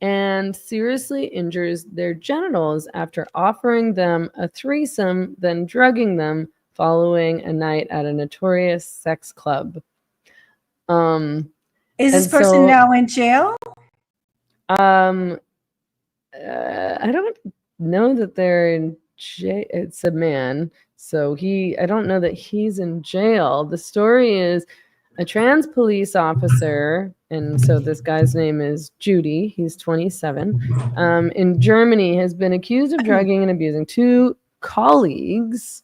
and seriously injures their genitals after offering them a threesome, then drugging them following a night at a notorious sex club. Is this person now in jail? I don't know that they're in jail. It's a man, so I don't know that he's in jail. The story is a trans police officer, and so this guy's name is Judy. He's 27. In Germany, has been accused of drugging and abusing two colleagues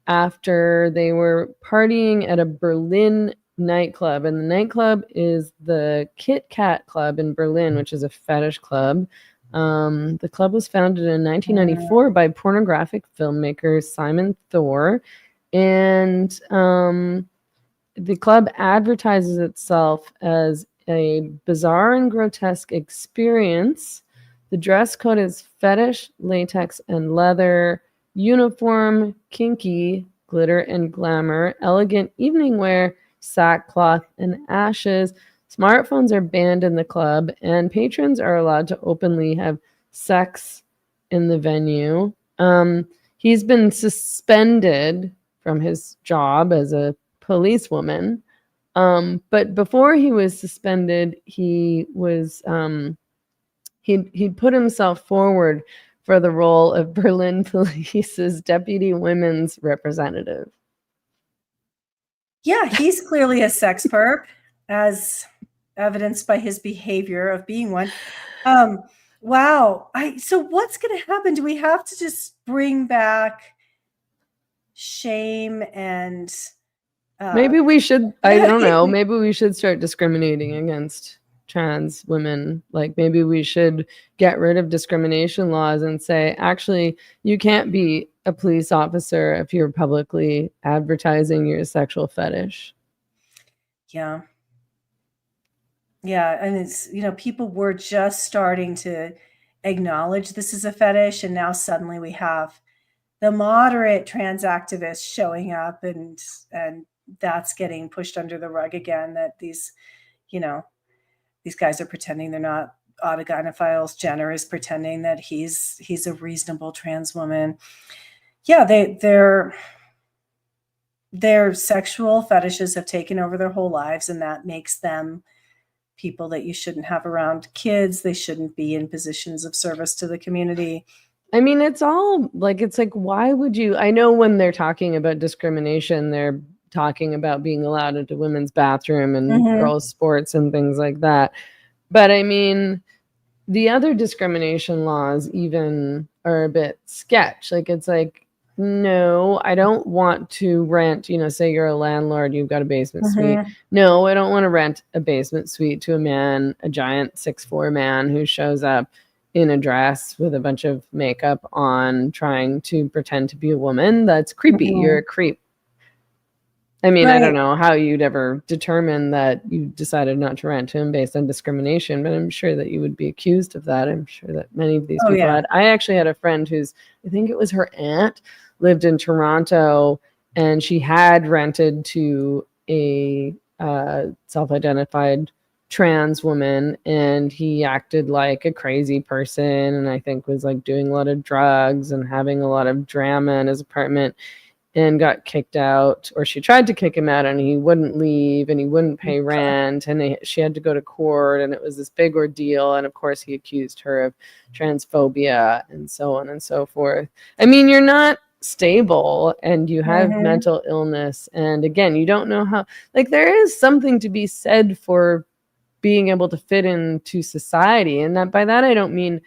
after they were partying at a Berlin nightclub. And the nightclub is the Kit Kat Club in Berlin, which is a fetish club. The club was founded in 1994 by pornographic filmmaker Simon Thor. And the club advertises itself as a bizarre and grotesque experience. The dress code is fetish, latex, and leather, uniform, kinky, glitter and glamour, elegant evening wear, sackcloth, and ashes. Smartphones are banned in the club, and patrons are allowed to openly have sex in the venue. He's been suspended from his job as a policewoman. But before he was suspended, he was he put himself forward for the role of Berlin Police's deputy women's representative. Yeah, he's clearly a sex perp, as evidenced by his behavior of being one. Wow. So what's going to happen? Do we have to just bring back shame and maybe we should, I don't know, maybe we should start discriminating against trans women. Like maybe we should get rid of discrimination laws and say, actually, you can't be a police officer if you're publicly advertising your sexual fetish. Yeah. Yeah. And it's, people were just starting to acknowledge this is a fetish. And now suddenly we have the moderate trans activists showing up and that's getting pushed under the rug again, that these guys are pretending they're not autogynephiles. Jenner is pretending that he's a reasonable trans woman. Yeah, their sexual fetishes have taken over their whole lives, and that makes them people that you shouldn't have around kids. They shouldn't be in positions of service to the community. I mean, it's like, why would you? I know when they're talking about discrimination, they're talking about being allowed into women's bathroom and girls' sports and things like that. But I mean, the other discrimination laws even are a bit sketch. Like, it's like, no, I don't want to rent, say you're a landlord, you've got a basement suite. No, I don't want to rent a basement suite to a man, a giant 6'4" man who shows up in a dress with a bunch of makeup on, trying to pretend to be a woman. That's creepy. You're a creep. I mean, right. I don't know how you'd ever determine that you decided not to rent to him based on discrimination, but I'm sure that you would be accused of that. I'm sure that many of these people had. I actually had a friend who's, I think it was her aunt, lived in Toronto, and she had rented to a self-identified trans woman, and he acted like a crazy person, and I think was like doing a lot of drugs and having a lot of drama in his apartment, and got kicked out, or she tried to kick him out, and he wouldn't leave, and he wouldn't pay rent, and she had to go to court, and it was this big ordeal. And of course he accused her of transphobia and so on and so forth. I mean, you're not stable and you have mental illness, and again, you don't know how, like, there is something to be said for being able to fit into society. And that, by that, I don't mean,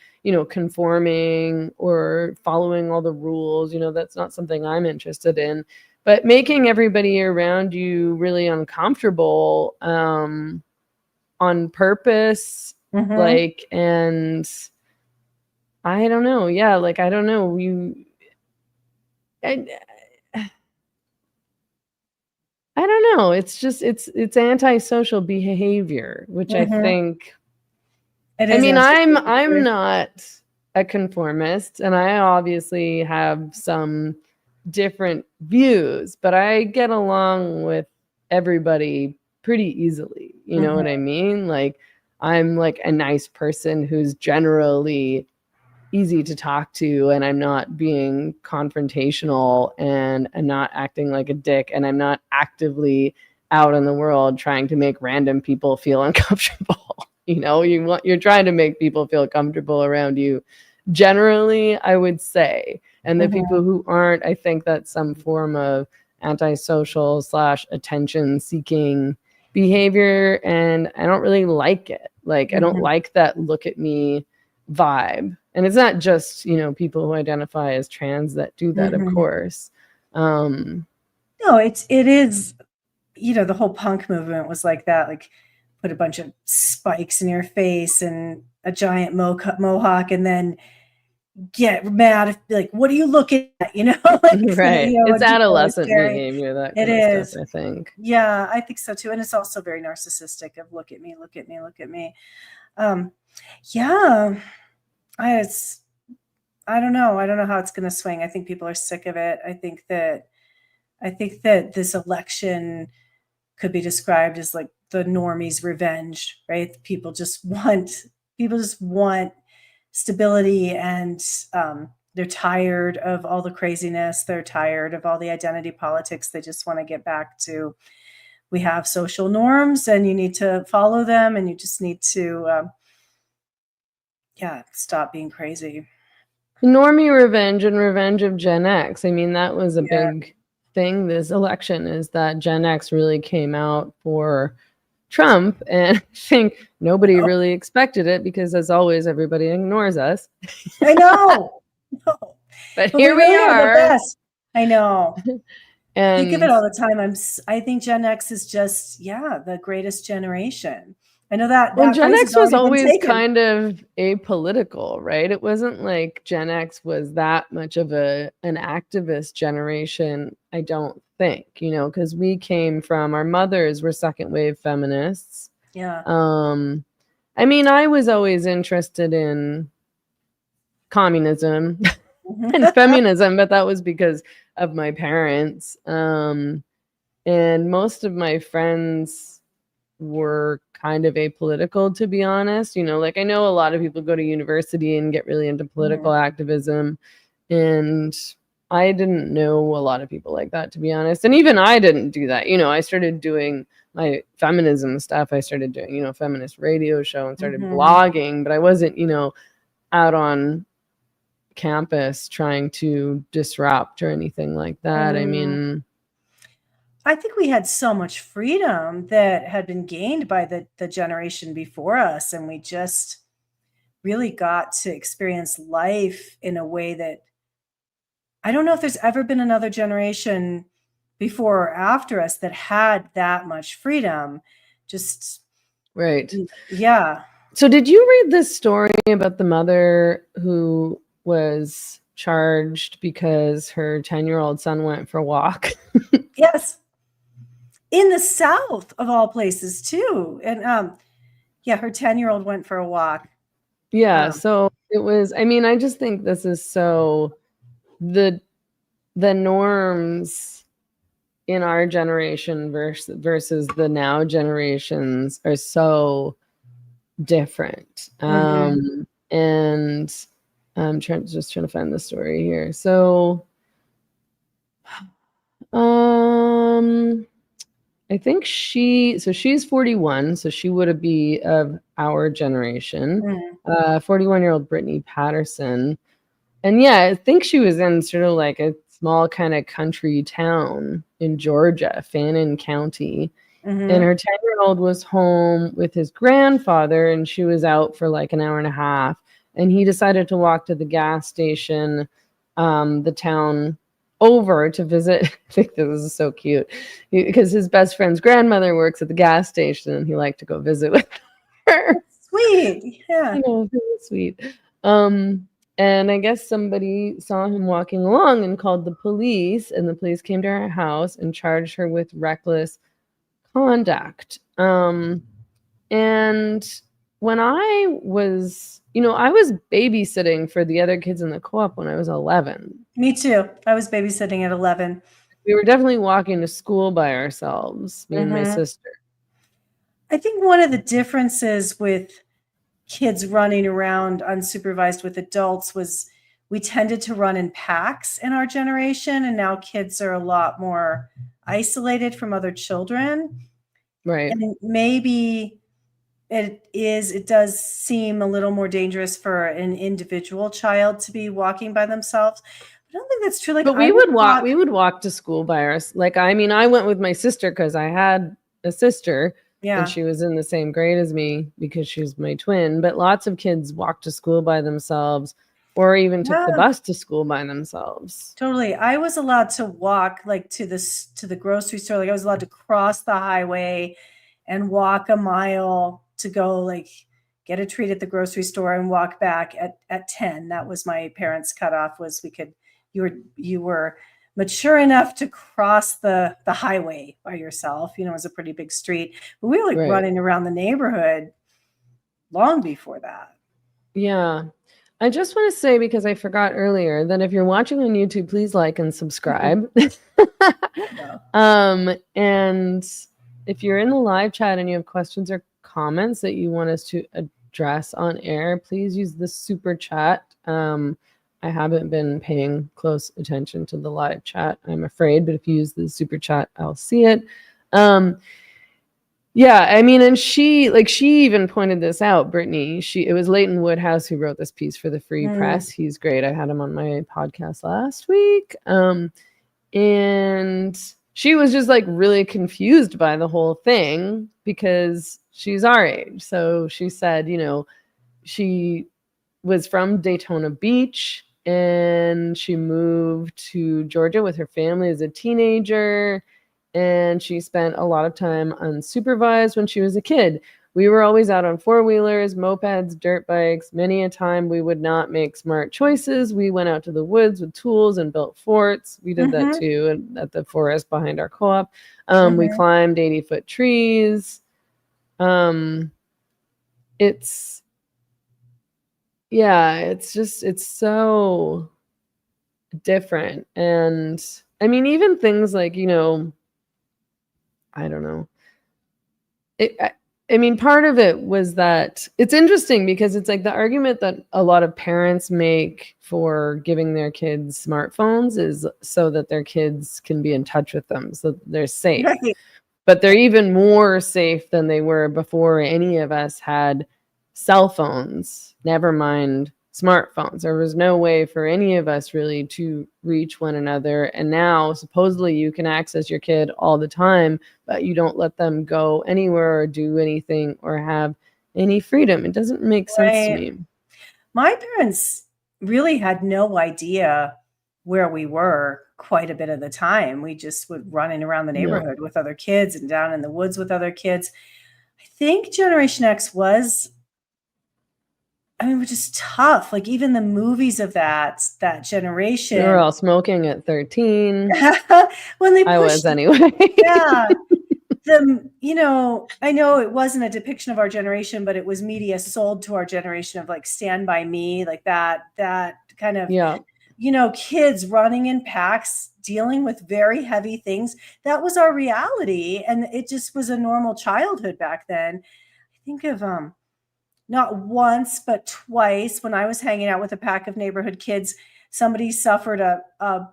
conforming or following all the rules. That's not something I'm interested in, but making everybody around you really uncomfortable on purpose, like, and I don't know. Yeah, like I don't know. I, I don't know. It's just it's antisocial behavior, which I Mhm. think. It I is mean, antisocial I'm behavior. not a conformist, and I obviously have some different views, but I get along with everybody pretty easily. You know what I Mhm. mean? Like I'm like a nice person who's generally easy to talk to, and I'm not being confrontational, and I'm not acting like a dick, and I'm not actively out in the world trying to make random people feel uncomfortable. You're trying to make people feel comfortable around you generally, I would say. And the Mhm. people who aren't, I think that's some form of antisocial / attention seeking behavior, and I don't really like it. Like I don't Mhm. like that look at me vibe. And it's not just, people who identify as trans that do that, of Mhm. course. Um, No, it is, the whole punk movement was like that, like put a bunch of spikes in your face and a giant mohawk, and then get mad if, like, what are you looking at? Like, right. It's when people are adolescent staring. behavior, that It kind of stuff, is. I think. Yeah, I think so too. And it's also very narcissistic of look at me, look at me, look at me. Um, yeah, it's, I don't know. I don't know how it's going to swing. I think people are sick of it. I think that this election could be described as like the normies revenge, right? People just want stability, and they're tired of all the craziness. They're tired of all the identity politics. They just want to get back to, we have social norms and you need to follow them, and you just need to yeah, stop being crazy. Normie revenge and revenge of Gen X. I mean, that was a Yeah. big thing this election, is that Gen X really came out for Trump. And I think nobody Oh, really expected it because, as always, everybody ignores us. I know. No. But But we here we really are the are. best. I know. Think of it And all the time. I think Gen X is just, yeah, the greatest generation. I know that well, that Gen phrase has X was already been always taken. kind of apolitical, right? It wasn't like Gen X was that much of an activist generation, I don't think, because we came from, our mothers were second wave feminists. Yeah. I mean, I was always interested in communism and feminism, but that was because of my parents. And most of my friends were kind of apolitical, to be honest. Like I know a lot of people go to university and get really into political Mhm. activism, and I didn't know a lot of people like that, to be honest. And even I didn't do that. I started doing my feminism stuff. I started doing, feminist radio show and started Mhm. blogging, but I wasn't, out on campus trying to disrupt or anything like that. I Mm. mean, I think we had so much freedom that had been gained by the generation before us, and we just really got to experience life in a way that I don't know if there's ever been another generation before or after us that had that much freedom. Just, right. yeah. So did you read this story about the mother who was charged because her 10-year-old son went for a walk? Yes. In the South of all places too. And yeah, her 10-year-old went for a walk. Yeah, Um, so it was, I mean, I just think this is so, the norms in our generation versus the now generations are so different. mhm. And I'm just trying to find the story here. So um I think she's 41, so she would be of our generation. Mm, 41-year-old Brittany Patterson. And yeah, I think she was in sort of like a small kind of country town in Georgia, Fannin County. And mhm. her 10-year-old was home with his grandfather, and she was out for like an hour and a half. And he decided to walk to the gas station, the town over, to visit. I think this is so cute because his best friend's grandmother works at the gas station, and he liked to go visit with her. Sweet. Yeah. Really sweet. Um, And I guess somebody saw him walking along and called the police, and the police came to her house and charged her with reckless conduct. And when I was, I was babysitting for the other kids in the co-op when I was 11. Me too. I was babysitting at 11. We were definitely walking to school by ourselves, me and my sister. I think one of the differences with kids running around unsupervised with adults was we tended to run in packs in our generation, and now kids are a lot more isolated from other children. Right. And maybe it does seem a little more dangerous for an individual child to be walking by themselves. I don't think that's true. Like, but we would walk to school by ourselves. Like, I mean, I went with my sister because I had a sister. Yeah. And she was in the same grade as me because she was my twin. But lots of kids walked to school by themselves, or even took the bus to school by themselves. Totally. I was allowed to walk like to the grocery store. Like, I was allowed to cross the highway and walk a mile to go like get a treat at the grocery store and walk back at 10. That was my parents' cutoff, was you were mature enough to cross the highway by yourself. It was a pretty big street, but we were like running around the neighborhood long before that. Yeah. I just want to say, because I forgot earlier, that if you're watching on YouTube, please like and subscribe. And if you're in the live chat and you have questions or comments that you want us to address on air, please use the super chat. I haven't been paying close attention to the live chat, I'm afraid, but if you use the super chat, I'll see it. Yeah, I mean, and she even pointed this out, Brittany. It was Leighton Woodhouse who wrote this piece for the Free Press. He's great. I had him on my podcast last week. And she was just like really confused by the whole thing because she's our age. So she said, she was from Daytona Beach and she moved to Georgia with her family as a teenager. And she spent a lot of time unsupervised when she was a kid. We were always out on four-wheelers, mopeds, dirt bikes. Many a time we would not make smart choices. We went out to the woods with tools and built forts. We did that too at the forest behind our co-op. We climbed 80-foot trees. It's so different. And I mean, even things like, I don't know. I mean, part of it was that it's interesting because it's like the argument that a lot of parents make for giving their kids smartphones is so that their kids can be in touch with them, so they're safe. Right. But they're even more safe than they were before any of us had cell phones, never mind smartphones. There was no way for any of us really to reach one another. And now supposedly you can access your kid all the time, but you don't let them go anywhere or do anything or have any freedom. It doesn't make sense to me. My parents really had no idea where we were quite a bit of the time. We just would running around the neighborhood with other kids and down in the woods with other kids. I think Generation X was just tough. Like even the movies of that generation. We were all smoking at 13. When they I was anyway. Yeah. I know it wasn't a depiction of our generation, but it was media sold to our generation of like Stand By Me, like that kind of, kids running in packs, dealing with very heavy things. That was our reality. And it just was a normal childhood back then. I think of, not once, but twice when I was hanging out with a pack of neighborhood kids, somebody suffered a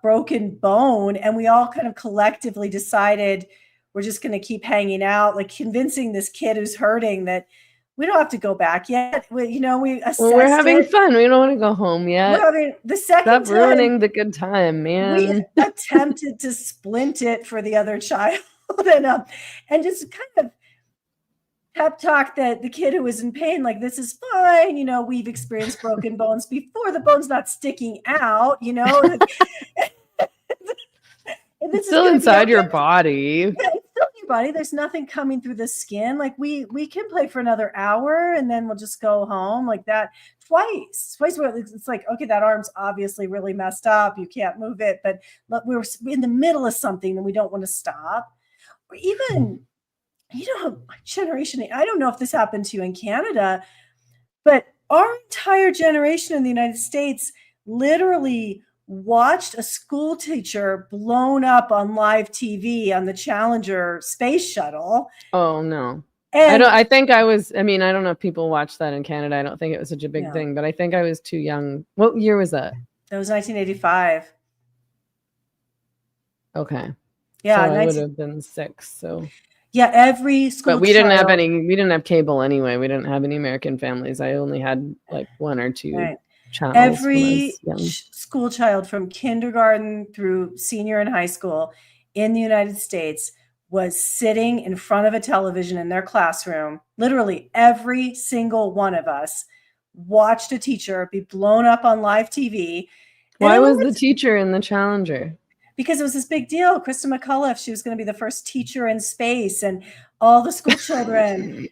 broken bone and we all kind of collectively decided we're just going to keep hanging out, like convincing this kid who's hurting that we don't have to go back yet. We're having fun. We don't want to go home yet. Stop ruining the good time, man. We attempted to splint it for the other child and just kind of pep talk that the kid who was in pain, like, this is fine. We've experienced broken bones before. The bone's not sticking out, It's still inside your body. Yeah, it's still in your everybody. There's nothing coming through the skin. Like we can play for another hour and then we'll just go home like that. Twice where it's like, okay, that arm's obviously really messed up. You can't move it, but we're in the middle of something and we don't want to stop. Or even, generation, I don't know if this happened to you in Canada, but our entire generation in the United States literally watched a school teacher blown up on live TV on the Challenger space shuttle. Oh no. And I think I was, I don't know if people watch that in Canada. I don't think it was such a big thing, but I think I was too young. What year was that? That was 1985. Okay. Yeah. So I would have been 6. So yeah, every school. But we didn't have cable anyway. We didn't have any American families. I only had like 1 or 2 channels. Every school child from kindergarten through senior in high school in the United States was sitting in front of a television in their classroom. Literally every single one of us watched a teacher be blown up on live TV. Why was the teacher in the Challenger? Because it was this big deal. Krista McAuliffe, she was going to be the first teacher in space, and all the school children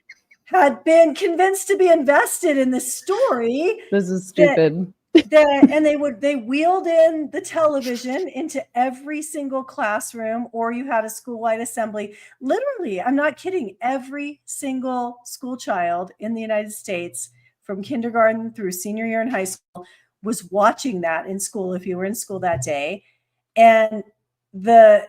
had been convinced to be invested in this story. This is stupid. And they wheeled in the television into every single classroom, or you had a school-wide assembly. Literally, I'm not kidding. Every single school child in the United States from kindergarten through senior year in high school was watching that in school if you were in school that day. And there's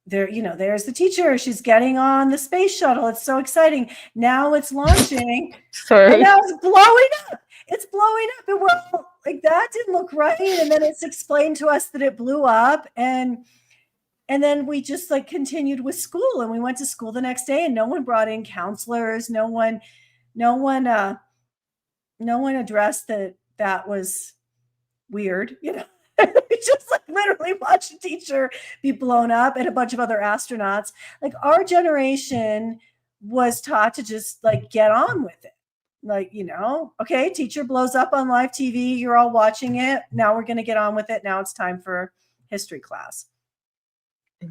the teacher. She's getting on the space shuttle. It's so exciting. Now it's launching. And now it's blowing up. It's blowing up. And we're all like, that didn't look right. And then it's explained to us that it blew up. And then we just like continued with school. And we went to school the next day and no one brought in counselors. No one addressed that was weird, We just like literally watched a teacher be blown up and a bunch of other astronauts. Like our generation was taught to just like get on with it. Like, okay, teacher blows up on live TV. You're all watching it. Now we're going to get on with it. Now it's time for history class.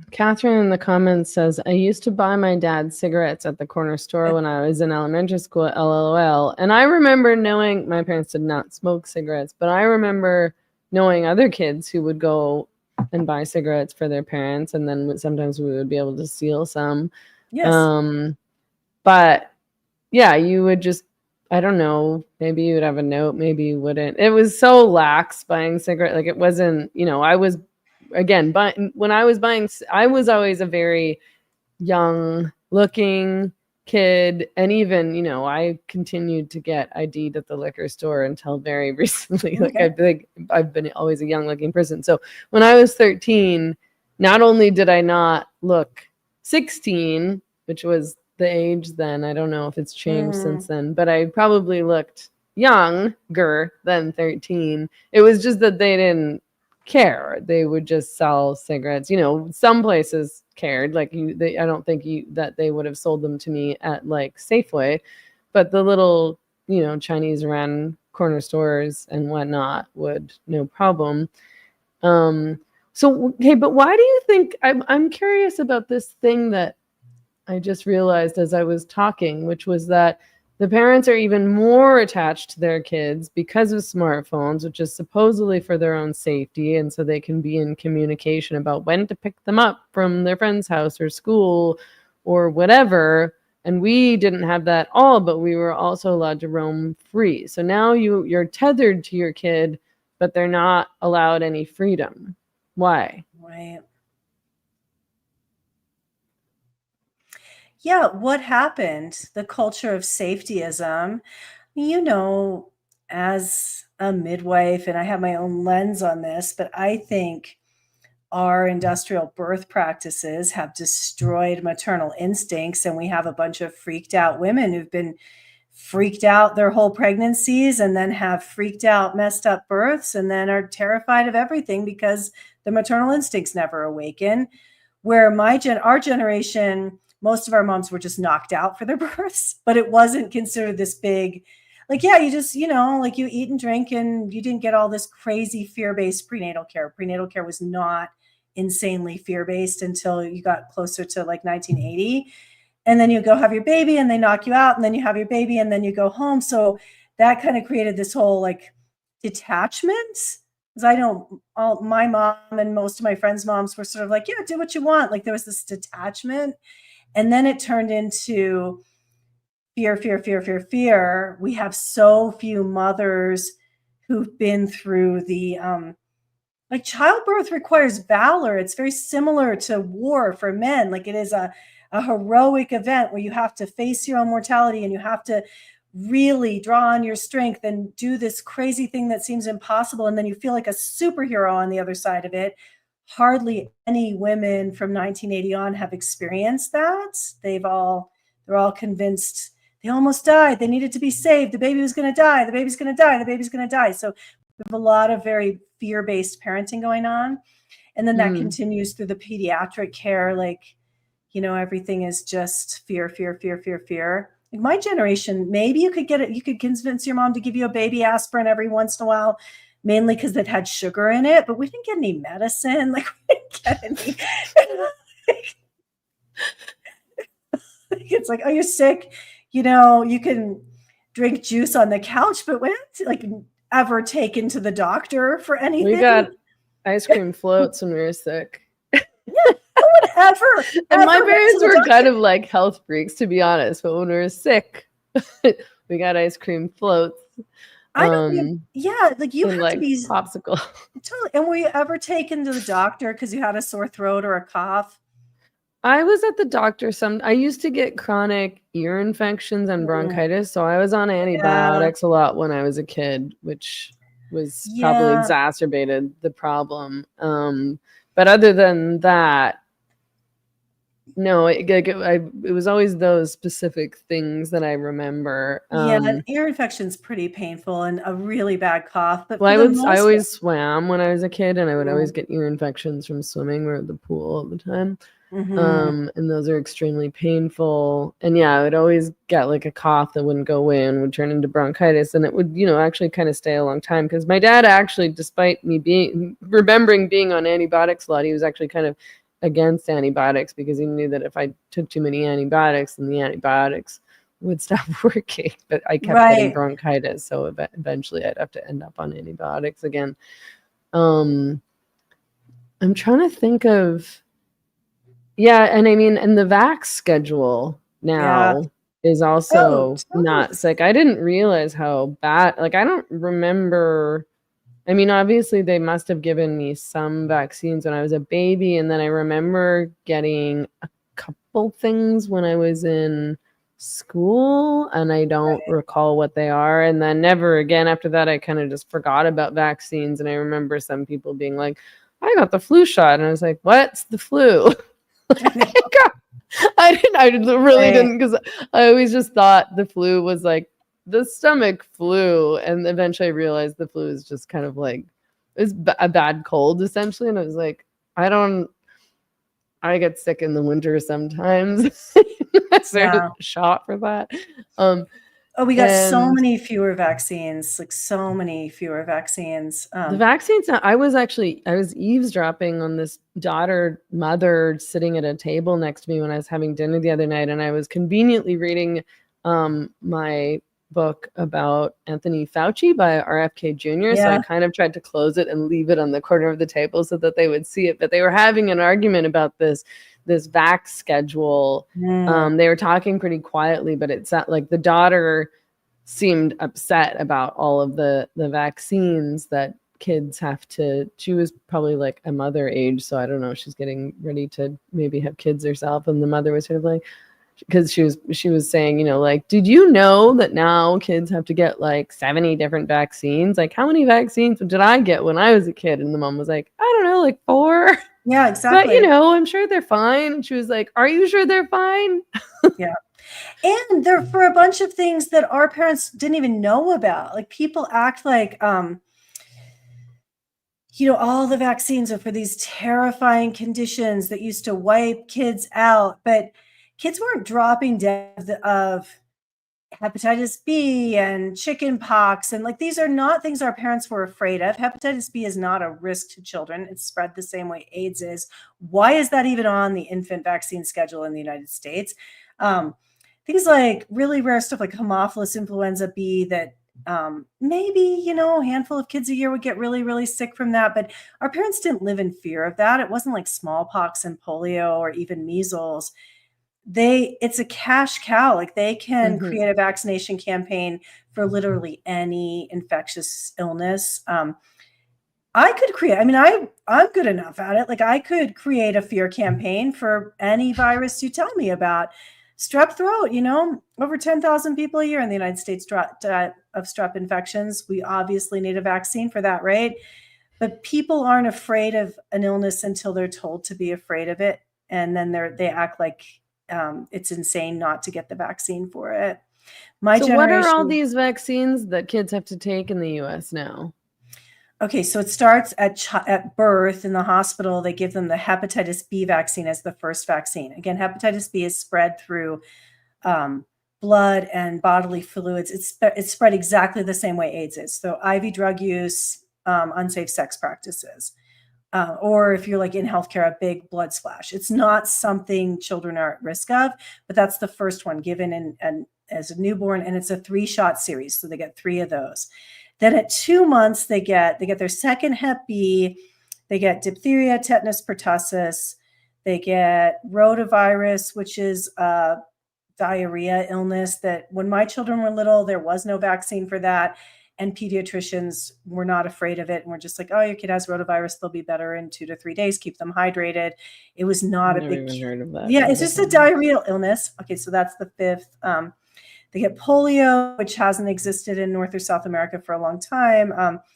Catherine in the comments says, I used to buy my dad cigarettes at the corner store when I was in elementary school at LOL. And I remember knowing, my parents did not smoke cigarettes, but I remember knowing other kids who would go and buy cigarettes for their parents. And then sometimes we would be able to steal some. Yes. But yeah, you would just, I don't know, maybe you would have a note, maybe you wouldn't. It was so lax buying cigarettes. Like it wasn't, I was, again, but when I was buying, I was always a very young looking kid. And even, I continued to get ID'd at the liquor store until very recently. Okay. I've been always a young looking person. So when I was 13, not only did I not look 16, which was the age then, I don't know if it's changed since then, but I probably looked younger than 13. It was just that they didn't care. They would just sell cigarettes. Some places cared. Like I don't think that they would have sold them to me at like Safeway, but the little Chinese ran corner stores and whatnot would, no problem. So okay, but why do you think, I'm curious about this thing that I just realized as I was talking, which was that the parents are even more attached to their kids because of smartphones, which is supposedly for their own safety. And so they can be in communication about when to pick them up from their friend's house or school or whatever. And we didn't have that all, but we were also allowed to roam free. So now you're tethered to your kid, but they're not allowed any freedom. Why? Right. Yeah, what happened? The culture of safetyism, as a midwife, and I have my own lens on this, but I think our industrial birth practices have destroyed maternal instincts, and we have a bunch of freaked out women who've been freaked out their whole pregnancies and then have freaked out, messed up births, and then are terrified of everything because the maternal instincts never awaken. Where our generation, most of our moms were just knocked out for their births, but it wasn't considered this big, like, yeah, you just, like you eat and drink and you didn't get all this crazy fear-based prenatal care. Prenatal care was not insanely fear-based until you got closer to like 1980. And then you go have your baby and they knock you out, and then you have your baby and then you go home. So that kind of created this whole like detachment. Because I know my mom and most of my friends' moms were sort of like, yeah, do what you want. Like there was this detachment. And then it turned into fear, fear, fear, fear, fear. We have so few mothers who've been through the like childbirth requires valor. It's very similar to war for men. Like it is a heroic event where you have to face your own mortality and you have to really draw on your strength and do this crazy thing that seems impossible. And then you feel like a superhero on the other side of it. Hardly any women from 1980 on have experienced that. They're all convinced they almost died. They needed to be saved. The baby was going to die. The baby's going to die. The baby's going to die. So we have a lot of very fear-based parenting going on. And then that continues through the pediatric care. Like, you know, everything is just fear, fear, fear, fear, fear. Like my generation, maybe you could get it. You could convince your mom to give you a baby aspirin every once in a while, mainly because it had sugar in it, but we didn't get any medicine. Like we didn't get any. It's like, oh, you're sick. You know, you can drink juice on the couch, but we didn't like ever taken to the doctor for anything. We got ice cream floats when we were sick. Ever. And my parents were kind of like health freaks, to be honest. But when we were sick, we got ice cream floats. Yeah, like you had like to be popsicle. Totally. And were you ever taken to the doctor because you had a sore throat or a cough? I was at the doctor I used to get chronic ear infections and bronchitis, so I was on antibiotics a lot when I was a kid, which was probably exacerbated the problem. But other than that, no, it was always those specific things that I remember. An ear infection's pretty painful and a really bad cough. But I always swam when I was a kid, and I would always get ear infections from swimming. We were at the pool all the time. And those are extremely painful. And yeah, I would always get like a cough that wouldn't go away and would turn into bronchitis, and it would, you know, actually kind of stay a long time, because my dad actually, despite me remembering being on antibiotics a lot, he was actually kind of against antibiotics, because he knew that if I took too many antibiotics, then the antibiotics would stop working. But I kept getting bronchitis, so eventually I'd have to end up on antibiotics again. I'm trying to think of. Yeah, and I mean, and the vax schedule now is also not sick. I didn't realize how bad, like I don't remember. I mean, obviously they must have given me some vaccines when I was a baby, and then I remember getting a couple things when I was in school, and I don't recall what they are. And then never again after that, I kind of just forgot about vaccines. And I remember some people being like, I got the flu shot, and I was like, what's the flu? I really didn't, because I always just thought the flu was like the stomach flu, and eventually I realized the flu is just kind of like it's a bad cold essentially. And I was like, I get sick in the winter sometimes. So a shot for that. We got so many fewer vaccines, like so many fewer vaccines. The vaccines, I was eavesdropping on this mother sitting at a table next to me when I was having dinner the other night, and I was conveniently reading my book about Anthony Fauci by RFK Jr. So I kind of tried to close it and leave it on the corner of the table so that they would see it. But they were having an argument about this vax schedule. They were talking pretty quietly, but it sounded like the daughter seemed upset about all of the vaccines that kids have to. She was probably like a mother age, so I don't know, she's getting ready to maybe have kids herself, and the mother was sort of like, because she was saying, you know, like, did you know that now kids have to get like 70 different vaccines? Like, how many vaccines did I get when I was a kid? And the mom was like, I don't know, like 4. Yeah, exactly. But, you know, I'm sure they're fine. And she was like, are you sure they're fine? Yeah. And they're for a bunch of things that our parents didn't even know about. Like people act like, you know, all the vaccines are for these terrifying conditions that used to wipe kids out. But kids weren't dropping dead of hepatitis B and chickenpox. And like, these are not things our parents were afraid of. Hepatitis B is not a risk to children. It's spread the same way AIDS is. Why is that even on the infant vaccine schedule in the United States? Things like really rare stuff like Haemophilus influenza B that maybe, a handful of kids a year would get really, really sick from that. But our parents didn't live in fear of that. It wasn't like smallpox and polio or even measles. It's a cash cow. Like, they can create a vaccination campaign for literally any infectious illness. I could create, I'm good enough at it. Like, I could create a fear campaign for any virus you tell me about. Strep throat, over 10,000 people a year in the United States die of strep infections. We obviously need a vaccine for that, right? But people aren't afraid of an illness until they're told to be afraid of it. And then they act like it's insane not to get the vaccine for it. So what are all these vaccines that kids have to take in the US now? Okay, so it starts at birth in the hospital. They give them the hepatitis B vaccine as the first vaccine. Again, hepatitis B is spread through blood and bodily fluids. It's spread exactly the same way AIDS is. So IV drug use, unsafe sex practices. Or if you're like in healthcare, a big blood splash. It's not something children are at risk of, but that's the first one given as a newborn, and it's a 3-shot series. So they get 3 of those. Then at 2 months, they get their second Hep B, they get diphtheria, tetanus, pertussis, they get rotavirus, which is a diarrhea illness that when my children were little, there was no vaccine for that. And pediatricians were not afraid of it. And we're just like, oh, your kid has rotavirus. They'll be better in 2 to 3 days. Keep them hydrated. It was not a big deal. Heard of that. Yeah, it's just a diarrheal illness. Okay, so that's the 5th. They get polio, which hasn't existed in North or South America for a long time.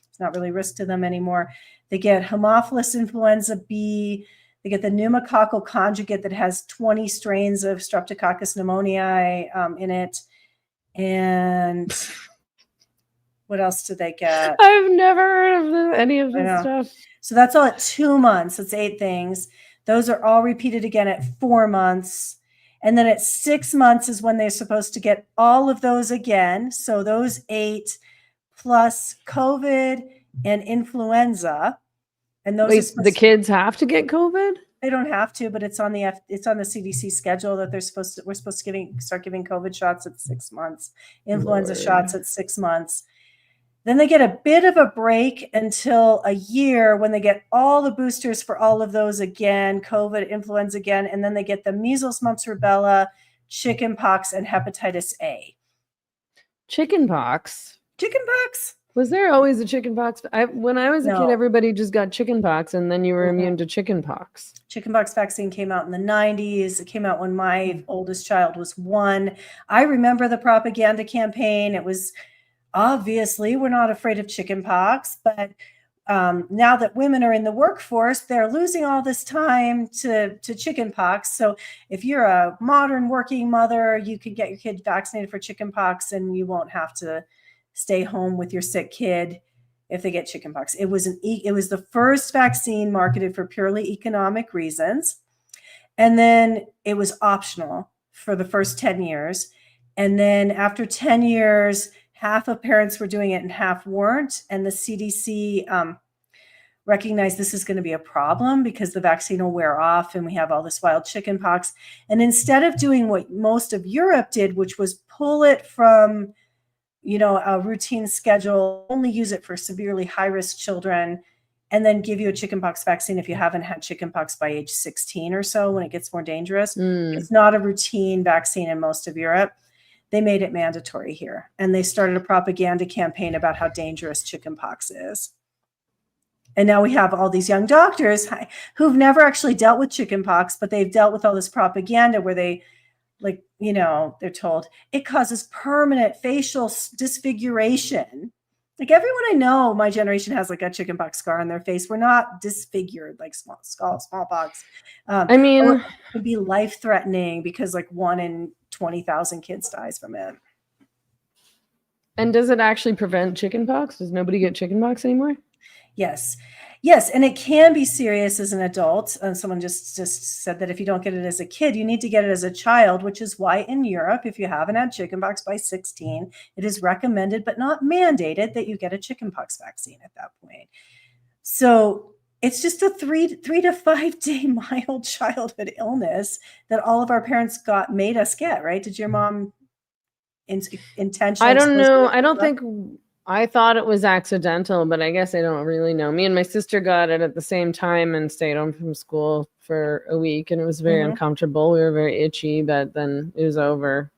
It's not really a risk to them anymore. They get Haemophilus influenza B. They get the pneumococcal conjugate that has 20 strains of Streptococcus pneumoniae in it. And what else do they get? I've never heard of any of this stuff. So that's all at 2 months. It's 8 things. Those are all repeated again at 4 months. And then at 6 months is when they're supposed to get all of those again. So those 8 plus COVID and influenza. And those the kids have to get COVID? They don't have to, but it's on the CDC schedule that we're supposed to start giving COVID shots at 6 months, influenza shots at 6 months. Then they get a bit of a break until a year when they get all the boosters for all of those again, COVID, influenza again, and then they get the measles, mumps, rubella, chickenpox, and hepatitis A. Chickenpox? Chickenpox? Was there always a chickenpox? When I was a kid, everybody just got chickenpox, and then you were immune to chickenpox. Chickenpox vaccine came out in the 90s. It came out when my oldest child was 1. I remember the propaganda campaign. It was... Obviously, we're not afraid of chickenpox, but now that women are in the workforce, they're losing all this time to chickenpox. So if you're a modern working mother, you could get your kid vaccinated for chickenpox and you won't have to stay home with your sick kid if they get chickenpox. It was the first vaccine marketed for purely economic reasons. And then it was optional for the first 10 years. And then after 10 years, half of parents were doing it and half weren't. And the CDC recognized this is going to be a problem because the vaccine will wear off and we have all this wild chickenpox. And instead of doing what most of Europe did, which was pull it from, a routine schedule, only use it for severely high-risk children, and then give you a chickenpox vaccine if you haven't had chickenpox by age 16 or so when it gets more dangerous. It's not a routine vaccine in most of Europe. They made it mandatory here, and they started a propaganda campaign about how dangerous chickenpox is. And now we have all these young doctors who've never actually dealt with chickenpox, but they've dealt with all this propaganda where they, they're told it causes permanent facial disfiguration. Like everyone I know, my generation has like a chickenpox scar on their face. We're not disfigured like smallpox. It could be life-threatening because like 1 in 20,000 kids dies from it. And does it actually prevent chickenpox? Does nobody get chickenpox anymore? Yes. Yes. And it can be serious as an adult. And someone just said that if you don't get it as a kid, you need to get it as a child, which is why in Europe, if you haven't had chickenpox by 16, it is recommended, but not mandated, that you get a chickenpox vaccine at that point. So it's just a 3 to 5 day mild childhood illness that all of our parents made us get, right? Did your mom intentionally? I don't know. I don't think, I thought it was accidental, but I guess I don't really know. Me and my sister got it at the same time and stayed home from school for a week, and it was very uncomfortable. We were very itchy, but then it was over.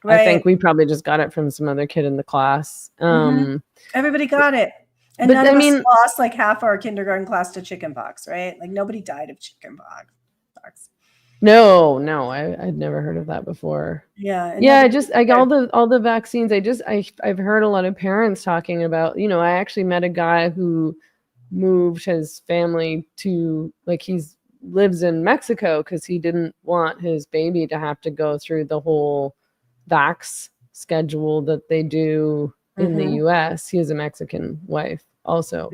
Right. I think we probably just got it from some other kid in the class. Everybody got it. And none of us lost like half our kindergarten class to chickenpox, right? Like nobody died of chickenpox. No, I'd never heard of that before. Yeah. All the vaccines. I've heard a lot of parents talking about, I actually met a guy who moved his family to, like, lives in Mexico because he didn't want his baby to have to go through the whole vax schedule that they do in the US. He has a Mexican wife also.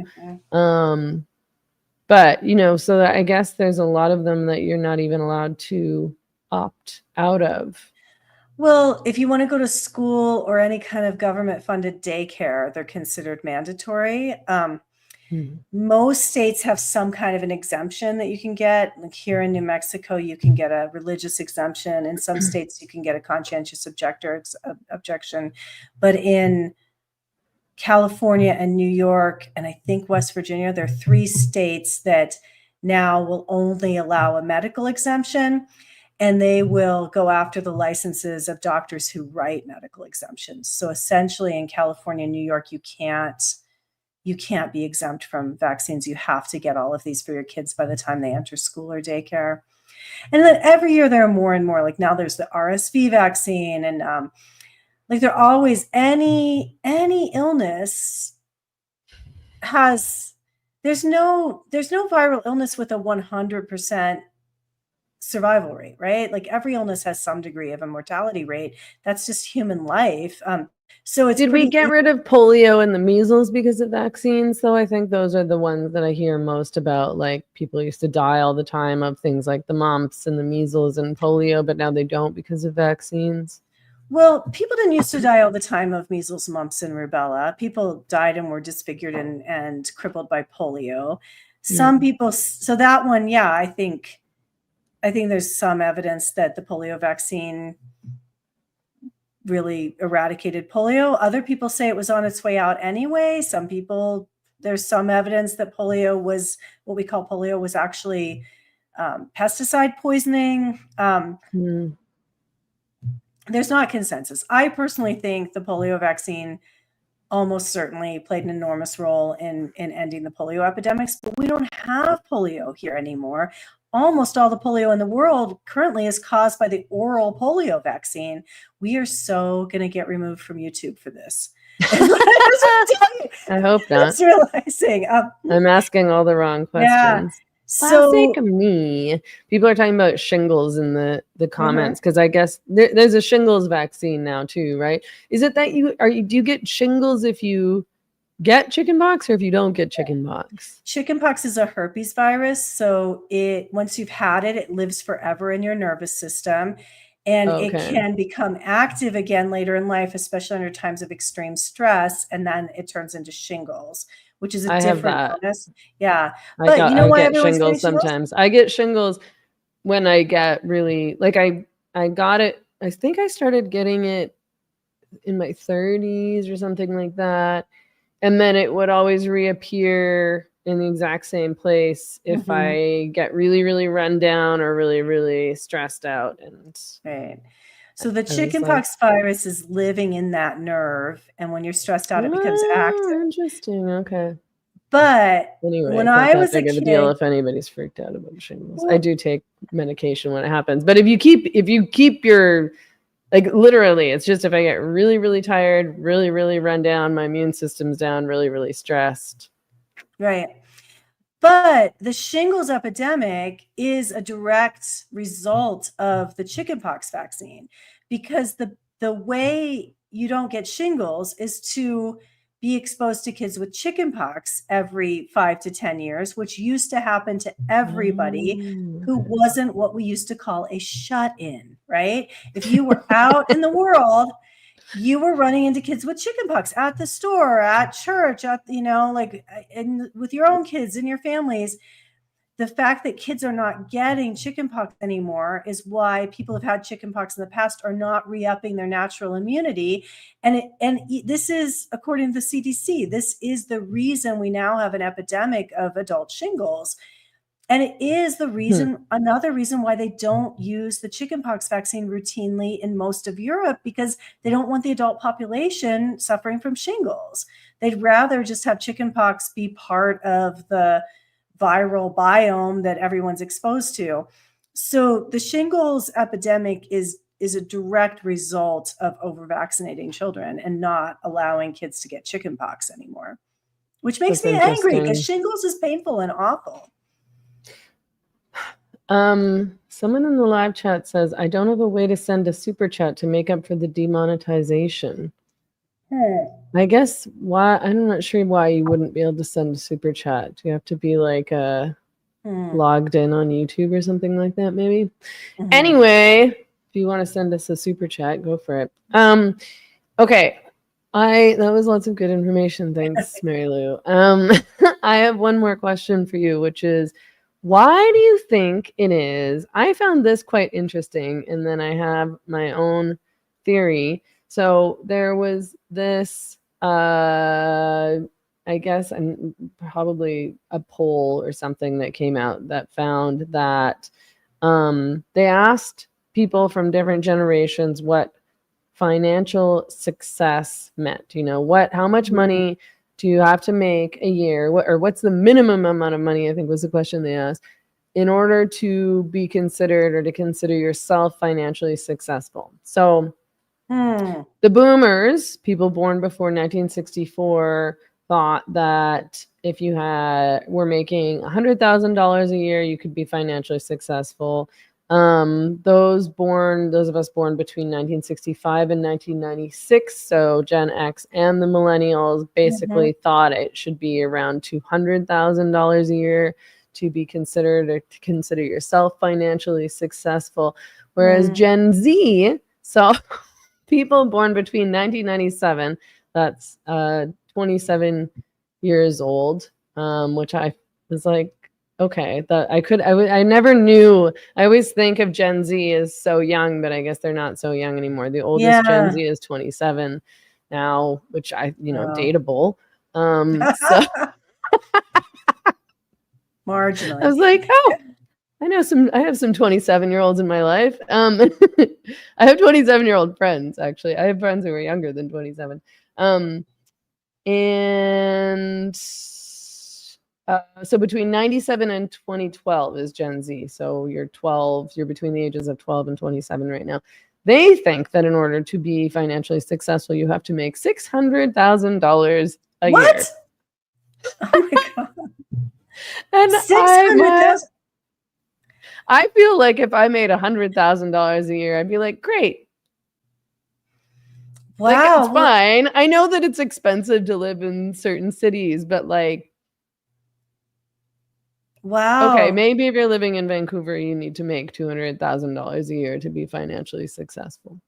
But, so that I guess there's a lot of them that you're not even allowed to opt out of. Well, if you want to go to school or any kind of government funded daycare, they're considered mandatory. Most states have some kind of an exemption that you can get. Like here in New Mexico, you can get a religious exemption. In some states, you can get a conscientious objection. But in California and New York, and I think West Virginia, there are 3 states that now will only allow a medical exemption, and they will go after the licenses of doctors who write medical exemptions. So essentially in California and New York, you can't be exempt from vaccines. You have to get all of these for your kids by the time they enter school or daycare. And then every year there are more and more, like now there's the RSV vaccine, and like there always any illness there's no viral illness with a 100% survival rate, right? Like every illness has some degree of a mortality rate. That's just human life. So did we get rid of polio and the measles because of vaccines? So I think those are the ones that I hear most about. Like people used to die all the time of things like the mumps and the measles and polio, but now they don't because of vaccines. Well, people didn't used to die all the time of measles, mumps, and rubella. People died and were disfigured and crippled by polio. Some people, so that one, yeah, I think there's some evidence that the polio vaccine really eradicated polio. Other people say it was on its way out anyway. Some people, there's some evidence that polio was, what we call polio, was actually pesticide poisoning. There's not consensus. I personally think the polio vaccine almost certainly played an enormous role in ending the polio epidemics, but we don't have polio here anymore. Almost all the polio in the world currently is caused by the oral polio vaccine. We are so going to get removed from YouTube for this. I hope not. Just realizing. I'm asking all the wrong questions. Yeah. Classic me. People are talking about shingles in the comments because I guess there's a shingles vaccine now too, right? Is it that do you get shingles if you get chickenpox or if you don't get chickenpox? Chickenpox is a herpes virus, so once you've had it, it lives forever in your nervous system, and it can become active again later in life, especially under times of extreme stress, and then it turns into shingles, which is a different illness. Yeah. But you know why I get shingles sometimes? I get shingles when I get really, like I got it, I think I started getting it in my 30s or something like that. And then it would always reappear in the exact same place if I get really, really run down or really, really stressed out. Right. So the chickenpox virus is living in that nerve, and when you're stressed out, it becomes active. Interesting. Okay. But anyway, when I was a kid, a deal if anybody's freaked out about shingles. I do take medication when it happens, but if you keep your, like literally, it's just if I get really, really tired, really, really run down, my immune system's down, really, really stressed. Right. But the shingles epidemic is a direct result of the chickenpox vaccine, because the way you don't get shingles is to be exposed to kids with chickenpox every 5 to 10 years, which used to happen to everybody who wasn't what we used to call a shut-in, right? If you were out in the world, you were running into kids with chickenpox at the store, at church, at, with your own kids and your families. The fact that kids are not getting chickenpox anymore is why people have had chickenpox in the past are not re-upping their natural immunity. And this is, according to the CDC, this is the reason we now have an epidemic of adult shingles. And it is the reason, another reason why they don't use the chickenpox vaccine routinely in most of Europe, because they don't want the adult population suffering from shingles. They'd rather just have chickenpox be part of the viral biome that everyone's exposed to. So the shingles epidemic is a direct result of over-vaccinating children and not allowing kids to get chickenpox anymore, which makes me angry because shingles is painful and awful. Someone in the live chat says, I don't have a way to send a super chat to make up for the demonetization. I guess why, I'm not sure why you wouldn't be able to send a super chat. Do you have to be like logged in on YouTube or something like that, maybe? Anyway, if you want to send us a super chat, go for it. Okay. That was lots of good information. Thanks, Mary Lou. I have one more question for you, which is, why do you think it is? I found this quite interesting, and then I have my own theory. So there was this, I guess, and probably a poll or something that came out that found that they asked people from different generations what financial success meant. You know, how much money do you have to make a year? What's the minimum amount of money, I think was the question they asked, in order to be considered or to consider yourself financially successful. So the boomers, people born before 1964, thought that if you were making $100,000 a year, you could be financially successful. Those of us born between 1965 and 1996, so Gen X and the millennials, basically thought it should be around $200,000 a year to be considered or to consider yourself financially successful. Whereas Gen Z, so people born between 1997, that's 27 years old, which I was like, okay, I never knew. I always think of Gen Z as so young, but I guess they're not so young anymore. The oldest Gen Z is 27 now, which dateable. So marginally. I was like, oh, I have some 27-year-olds in my life. I have 27-year-old friends, actually. I have friends who are younger than 27. So between 97 and 2012 is Gen Z. So you're between the ages of 12 and 27 right now. They think that in order to be financially successful, you have to make $600,000 a year. What? Oh my God. And $600,000. I feel like if I made $100,000 a year, I'd be like, great. Wow. Like, it's fine. I know that it's expensive to live in certain cities, but like, wow. Okay, maybe if you're living in Vancouver, you need to make $200,000 a year to be financially successful.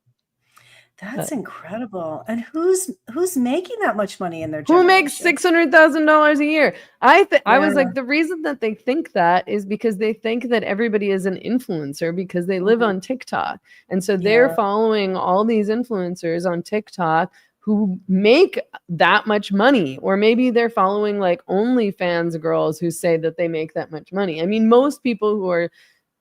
That's incredible. And who's making that much money in their generation? Who makes $600,000 a year? I was like, the reason that they think that is because they think that everybody is an influencer because they live on TikTok. And so they're following all these influencers on TikTok who make that much money, or maybe they're following like OnlyFans girls who say that they make that much money. I mean, most people who are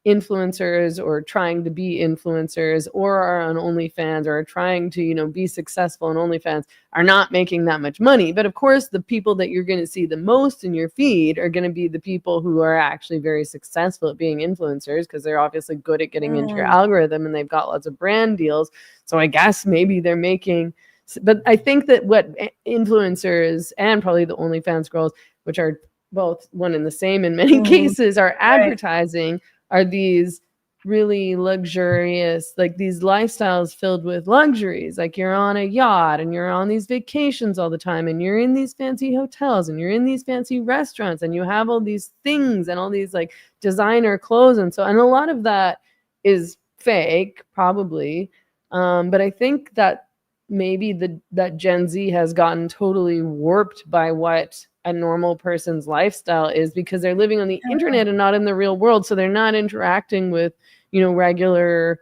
influencers or trying to be influencers or are on OnlyFans or are trying to, be successful on OnlyFans are not making that much money. But of course, the people that you're going to see the most in your feed are going to be the people who are actually very successful at being influencers because they're obviously good at getting into your algorithm and they've got lots of brand deals. So I guess maybe they're making, but I think that what influencers and probably the OnlyFans girls, which are both one and the same in many cases, are advertising are these really luxurious, like these lifestyles filled with luxuries. Like you're on a yacht and you're on these vacations all the time and you're in these fancy hotels and you're in these fancy restaurants and you have all these things and all these like designer clothes. And so, and a lot of that is fake, probably. But I think that maybe that Gen Z has gotten totally warped by what a normal person's lifestyle is, because they're living on the internet and not in the real world. So they're not interacting with, regular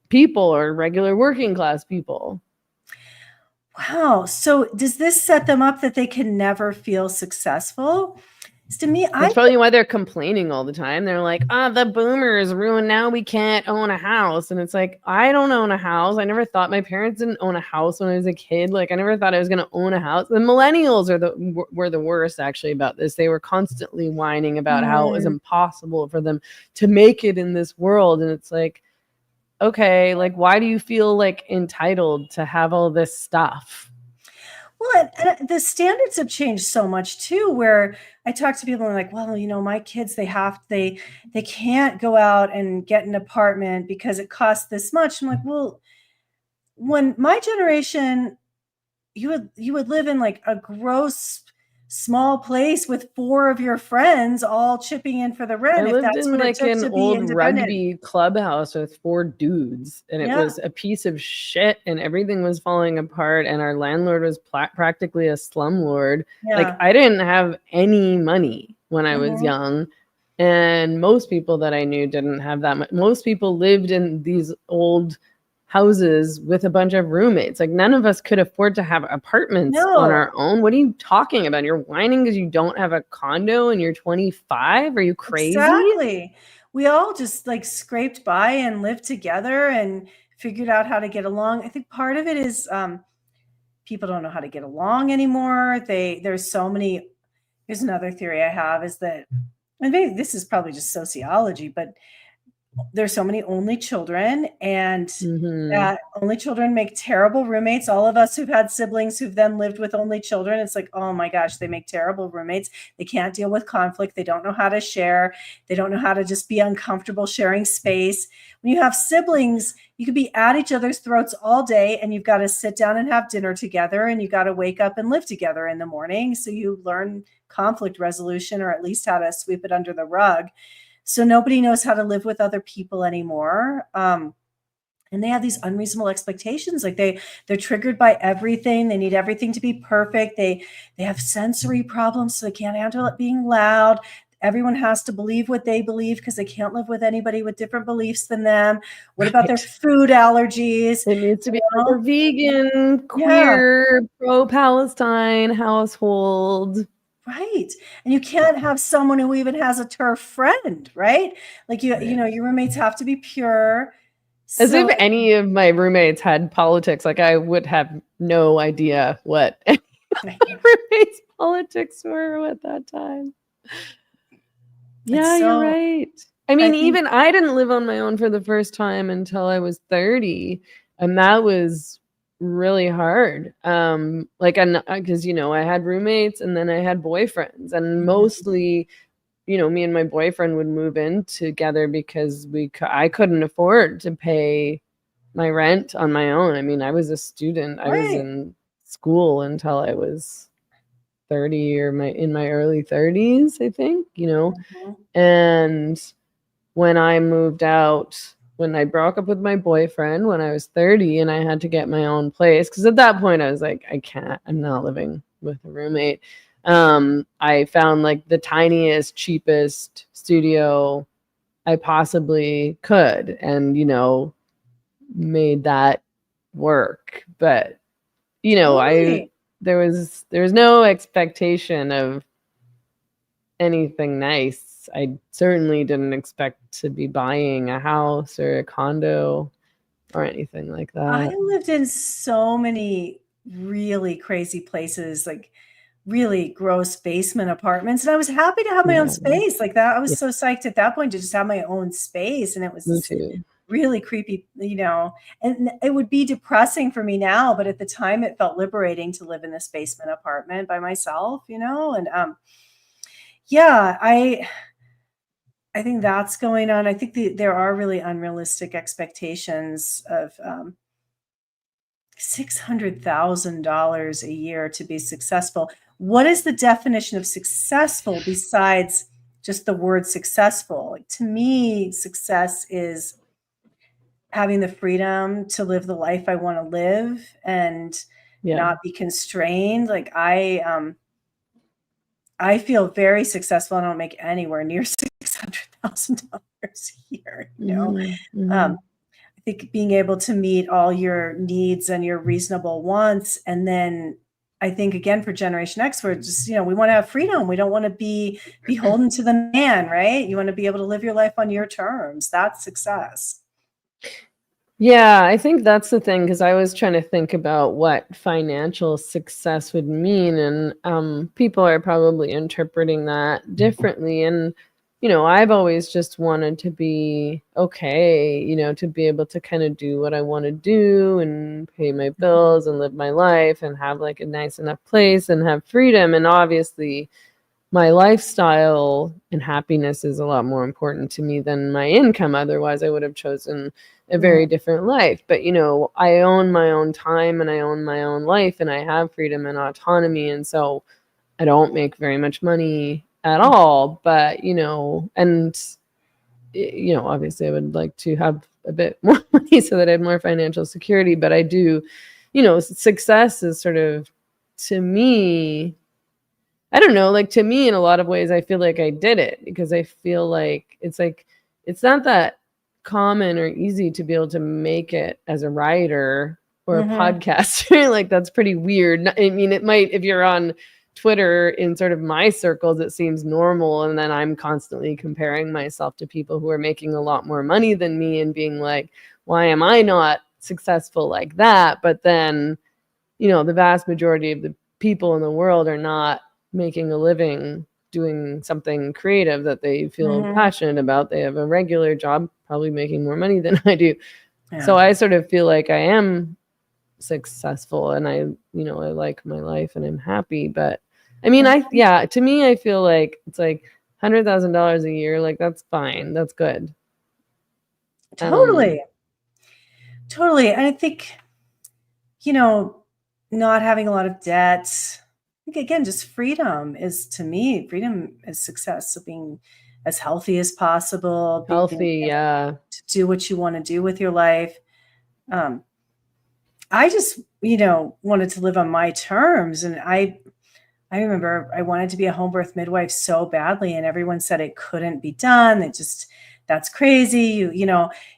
people or regular working class people. Wow. So does this set them up that they can never feel successful? To me, That's probably why they're complaining all the time. They're like, the boomers ruined. Now we can't own a house. And it's like, I don't own a house. I never thought my parents didn't own a house when I was a kid. Like, I never thought I was going to own a house. The millennials were the worst, actually, about this. They were constantly whining about how it was impossible for them to make it in this world. And it's like, okay, like, why do you feel like entitled to have all this stuff? Well, and the standards have changed so much too, where I talk to people and like, well, my kids, they can't go out and get an apartment because it costs this much. I'm like, well, when my generation, you would live in like a gross small place with 4 of your friends all chipping in for the rent. I If lived that's in what it like took an to be old independent. rugby clubhouse with 4 dudes, and it was a piece of shit, and everything was falling apart, and our landlord was practically a slumlord. Like, I didn't have any money when I was young, and most people that I knew didn't have that much. Most people lived in these old houses with a bunch of roommates. Like, none of us could afford to have apartments on our own. What are you talking about? You're whining because you don't have a condo and you're 25? Are you crazy? Exactly. We all just like scraped by and lived together and figured out how to get along. I think part of it is people don't know how to get along anymore. There's so many. Here's another theory I have, is that, and maybe this is probably just sociology, but there's so many only children, and that only children make terrible roommates. All of us who've had siblings who've then lived with only children, it's like, oh my gosh, they make terrible roommates. They can't deal with conflict. They don't know how to share. They don't know how to just be uncomfortable sharing space. When you have siblings, you could be at each other's throats all day, and you've got to sit down and have dinner together, and you got to wake up and live together in the morning. So you learn conflict resolution, or at least how to sweep it under the rug. So nobody knows how to live with other people anymore. And they have these unreasonable expectations. Like they're triggered by everything. They need everything to be perfect. They have sensory problems, so they can't handle it being loud. Everyone has to believe what they believe because they can't live with anybody with different beliefs than them. What about their food allergies? It needs to be like a vegan, queer, pro-Palestine household. Right. And you can't have someone who even has a TERF friend, right? Like your roommates have to be pure. As if any of my roommates had politics. Like, I would have no idea what any of my roommates' politics were at that time. Yeah, you're right. I mean, even I didn't live on my own for the first time until I was 30. And that was really hard. Because, I had roommates and then I had boyfriends, and mostly, me and my boyfriend would move in together because I couldn't afford to pay my rent on my own. I mean, I was a student. I was in school until I was 30 or in my early 30s, I think, and when I moved out, when I broke up with my boyfriend when I was 30 and I had to get my own place, because at that point I was like, I'm not living with a roommate. I found like the tiniest, cheapest studio I possibly could, and, made that work. But, there was no expectation of anything nice. I certainly didn't expect to be buying a house or a condo or anything like that. I lived in so many really crazy places, like really gross basement apartments, and I was happy to have my own space like that. I was so psyched at that point to just have my own space, and it was really creepy, and it would be depressing for me now, but at the time it felt liberating to live in this basement apartment by myself, and I think that's going on. I think there are really unrealistic expectations of $600,000 a year to be successful. What is the definition of successful besides just the word successful? Like, to me, success is having the freedom to live the life I want to live and Yeah. not be constrained. Like, I feel very successful. I don't make anywhere near $600,000 a year. I think being able to meet all your needs and your reasonable wants, and then I think again for Generation X, we're just, we want to have freedom. We don't want to be beholden to the man, right? You want to be able to live your life on your terms. That's success. Yeah, I think that's the thing, because I was trying to think about what financial success would mean, and people are probably interpreting that differently. And I've always just wanted to be okay, to be able to kind of do what I want to do and pay my bills and live my life and have like a nice enough place and have freedom. And obviously my lifestyle and happiness is a lot more important to me than my income. Otherwise, I would have chosen a very different life. But, I own my own time and I own my own life and I have freedom and autonomy. And so I don't make very much money at all. But, and, obviously I would like to have a bit more money so that I have more financial security. But I do, success is sort of, to me, I don't know, like, to me, in a lot of ways, I feel like I did it, because I feel like it's not that common or easy to be able to make it as a writer or a podcaster. Like, that's pretty weird. I mean, it might, if you're on Twitter in sort of my circles, it seems normal. And then I'm constantly comparing myself to people who are making a lot more money than me and being like, why am I not successful like that? But then, the vast majority of the people in the world are not making a living doing something creative that they feel passionate about. They have a regular job, probably making more money than I do. Yeah. So I sort of feel like I am successful and I like my life and I'm happy. But I mean, to me, I feel like it's like $100,000 a year. Like, that's fine. That's good. Totally. Totally. And I think, not having a lot of debt, I think, again, just freedom is, to me, freedom is success. So being as healthy as possible, to do what you want to do with your life. I just, wanted to live on my terms. And I remember I wanted to be a home birth midwife so badly, and everyone said it couldn't be done. That's crazy.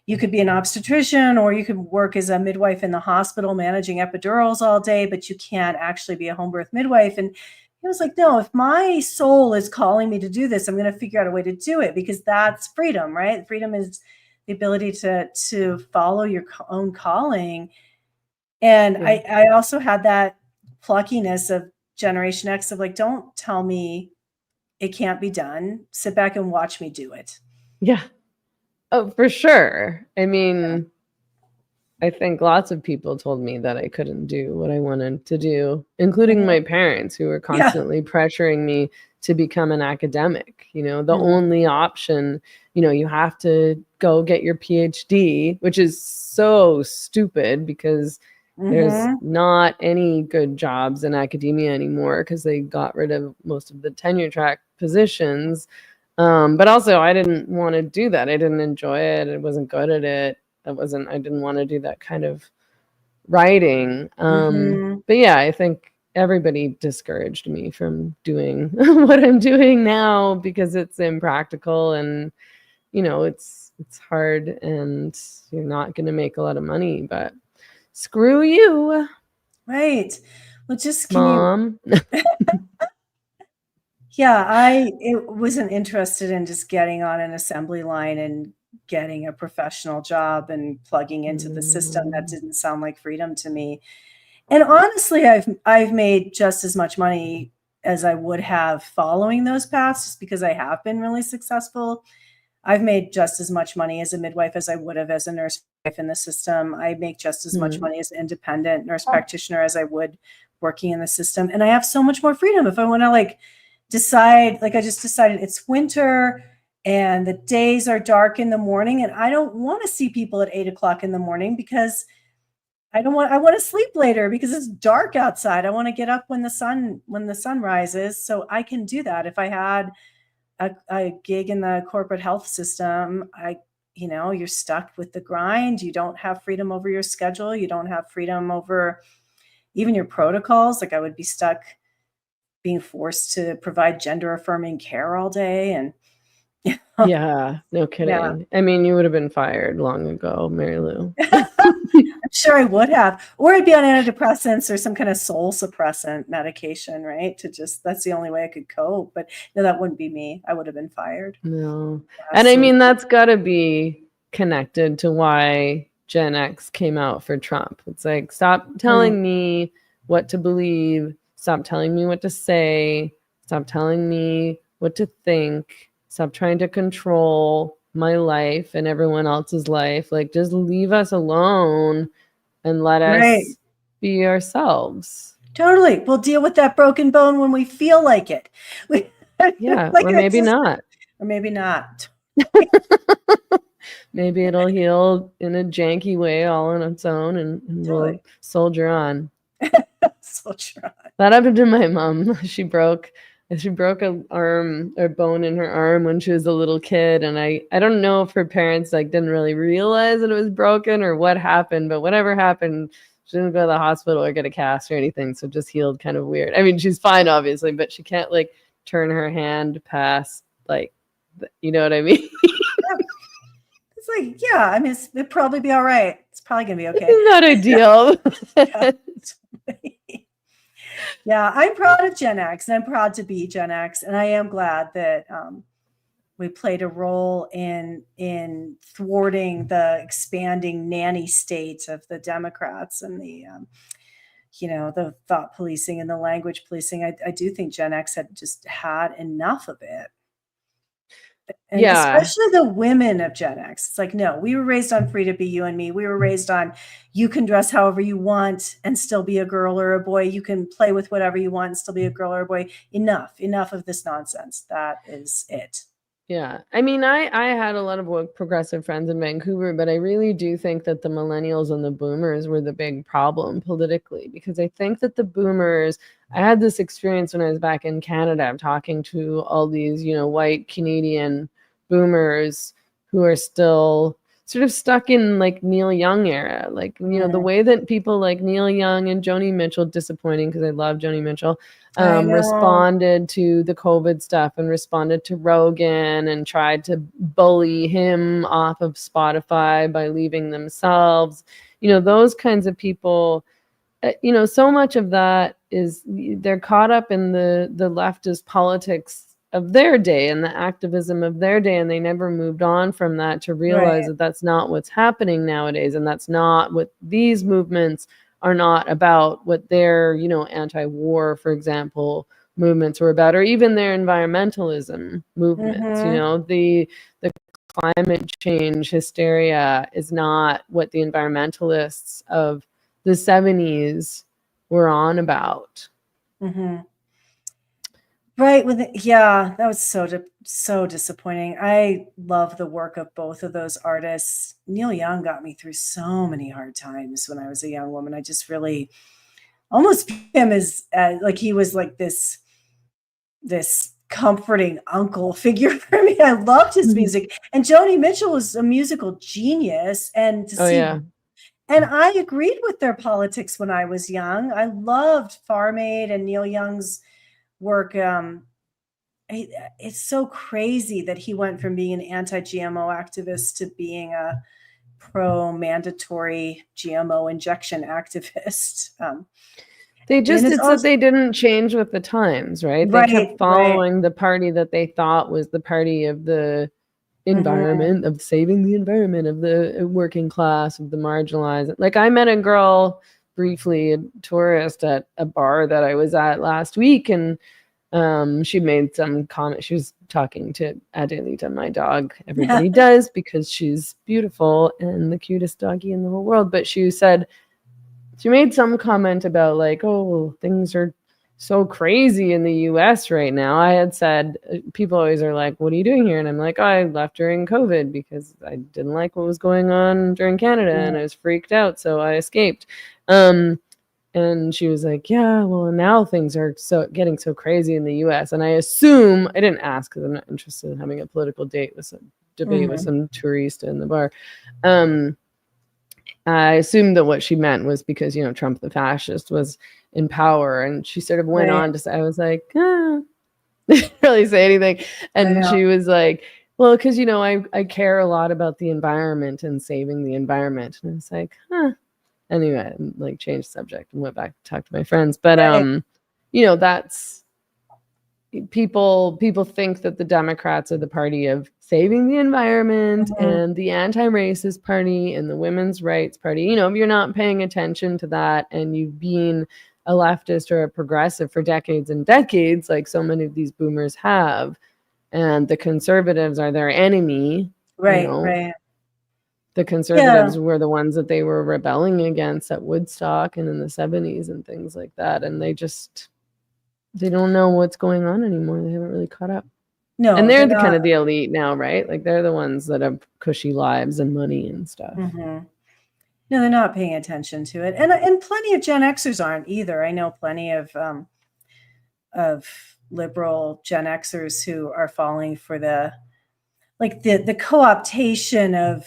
You could be an obstetrician, or you could work as a midwife in the hospital managing epidurals all day, but you can't actually be a home birth midwife. And he was like, no, if my soul is calling me to do this, I'm going to figure out a way to do it, because that's freedom, right? Freedom is the ability to follow your own calling. And I also had that pluckiness of Generation X of like, don't tell me it can't be done. Sit back and watch me do it. Yeah. Oh, for sure. I mean, I think lots of people told me that I couldn't do what I wanted to do, including my parents, who were constantly pressuring me to become an academic. The only option, you have to go get your PhD, which is so stupid, because there's not any good jobs in academia anymore, because they got rid of most of the tenure track positions. But also, I didn't want to do that. I didn't enjoy it. I wasn't good at it. I didn't want to do that kind of writing. But yeah, I think everybody discouraged me from doing what I'm doing now, because it's impractical and, it's hard and you're not going to make a lot of money, but screw you. Right. Well, just Mom. Yeah, I wasn't interested in just getting on an assembly line and getting a professional job and plugging into the system. That didn't sound like freedom to me. And honestly, I've made just as much money as I would have following those paths, just because I have been really successful. I've made just as much money as a midwife as I would have as a nurse wife in the system. I make just as much money as an independent nurse practitioner as I would working in the system. And I have so much more freedom if I want to decide, I just decided it's winter and the days are dark in the morning, and I don't want to see people at 8 o'clock in the morning because I want to sleep later because it's dark outside. I want to get up when the sun rises, so I can do that. If I had a gig in the corporate health system, you're stuck with the grind. You don't have freedom over your schedule. You don't have freedom over even your protocols. Like I would be stuck being forced to provide gender affirming care all day. And yeah, no kidding. Yeah. I mean, you would have been fired long ago, Mary Lou. I'm sure I would have, or I'd be on antidepressants or some kind of soul suppressant medication, right? That's the only way I could cope. But no, that wouldn't be me. I would have been fired. No. Yeah, And I mean, that's got to be connected to why Gen X came out for Trump. It's like, stop telling me what to believe. Stop telling me what to say. Stop telling me what to think. Stop trying to control my life and everyone else's life. Like, just leave us alone and let us be ourselves. Totally. We'll deal with that broken bone when we feel like it. Yeah, or maybe not. Or maybe not. Maybe it'll heal in a janky way all on its own, and we'll soldier on. Soldier on. That happened to my mom. She broke an arm or bone in her arm when she was a little kid, and I don't know if her parents didn't really realize that it was broken or what happened, but whatever happened, she didn't go to the hospital or get a cast or anything, so it just healed kind of weird. I mean, she's fine obviously, but she can't turn her hand past you know what I mean? It's yeah, I mean, it'd probably be all right. It's probably gonna be okay. It's not ideal. Yeah, I'm proud of Gen X, and I'm proud to be Gen X, and I am glad that we played a role in thwarting the expanding nanny state of the Democrats and the the thought policing and the language policing. I do think Gen X had just had enough of it. And especially the women of Gen X. It's no, we were raised on free to be you and me. We were raised on you can dress however you want and still be a girl or a boy. You can play with whatever you want and still be a girl or a boy. Enough of this nonsense. That is it. Yeah. I mean, I had a lot of progressive friends in Vancouver, but I really do think that the millennials and the boomers were the big problem politically, because I think that the boomers, I had this experience when I was back in Canada. I'm talking to all these, white Canadian boomers who are still sort of stuck in Neil Young era. The way that people like Neil Young and Joni Mitchell, disappointing because I love Joni Mitchell, responded to the COVID stuff and responded to Rogan and tried to bully him off of Spotify by leaving themselves. Those kinds of people, so much of that is they're caught up in the leftist politics of their day and the activism of their day, and they never moved on from that to realize that that's not what's happening nowadays, and that's not what these movements are not about, what their anti-war, for example, movements were about, or even their environmentalism movements. The climate change hysteria is not what the environmentalists of the 70s were on about. Right. That was so disappointing. I love the work of both of those artists. Neil Young got me through so many hard times when I was a young woman. I just really almost viewed him as he was this comforting uncle figure for me. I loved his music, and Joni Mitchell was a musical genius. And and I agreed with their politics when I was young. I loved Farm Aid and Neil Young's work. It's so crazy that he went from being an anti-GMO activist to being a pro-mandatory GMO injection activist. That they didn't change with the times, right? They kept following the party that they thought was the party of the environment, of saving the environment, of the working class, of the marginalized. I met a girl briefly, a tourist, at a bar that I was at last week, and she made some comment. She was talking to Adelita, my dog. Everybody does, because she's beautiful and the cutest doggy in the whole world. But she made some comment about oh, things are so crazy in the US right now. I had said, people always are like, what are you doing here? And I'm like, oh, I left during COVID because I didn't like what was going on during Canada and I was freaked out. So I escaped. And she was like, yeah, well, now things are getting so crazy in the US. And I assume, I didn't ask because I'm not interested in having a political debate with some tourist in the bar. I assumed that what she meant was because, Trump the fascist was in power. And she sort of went on to say, I was like, didn't really say anything. And she was like, well, because, I care a lot about the environment and saving the environment. And I was like, Anyway, like changed subject and went back to talk to my friends. But, that's people think that the Democrats are the party of saving the environment and the anti-racist party and the women's rights party. If you're not paying attention to that and you've been a leftist or a progressive for decades and decades, like so many of these boomers have, and the conservatives are their enemy, right. The conservatives were the ones that they were rebelling against at Woodstock and in the 70s and things like that. And they don't know what's going on anymore. They haven't really caught up. No, and they're kind of the elite now, right? Like they're the ones that have cushy lives and money and stuff. No, they're not paying attention to it. And plenty of Gen Xers aren't either. I know plenty of liberal Gen Xers who are falling for the co-optation of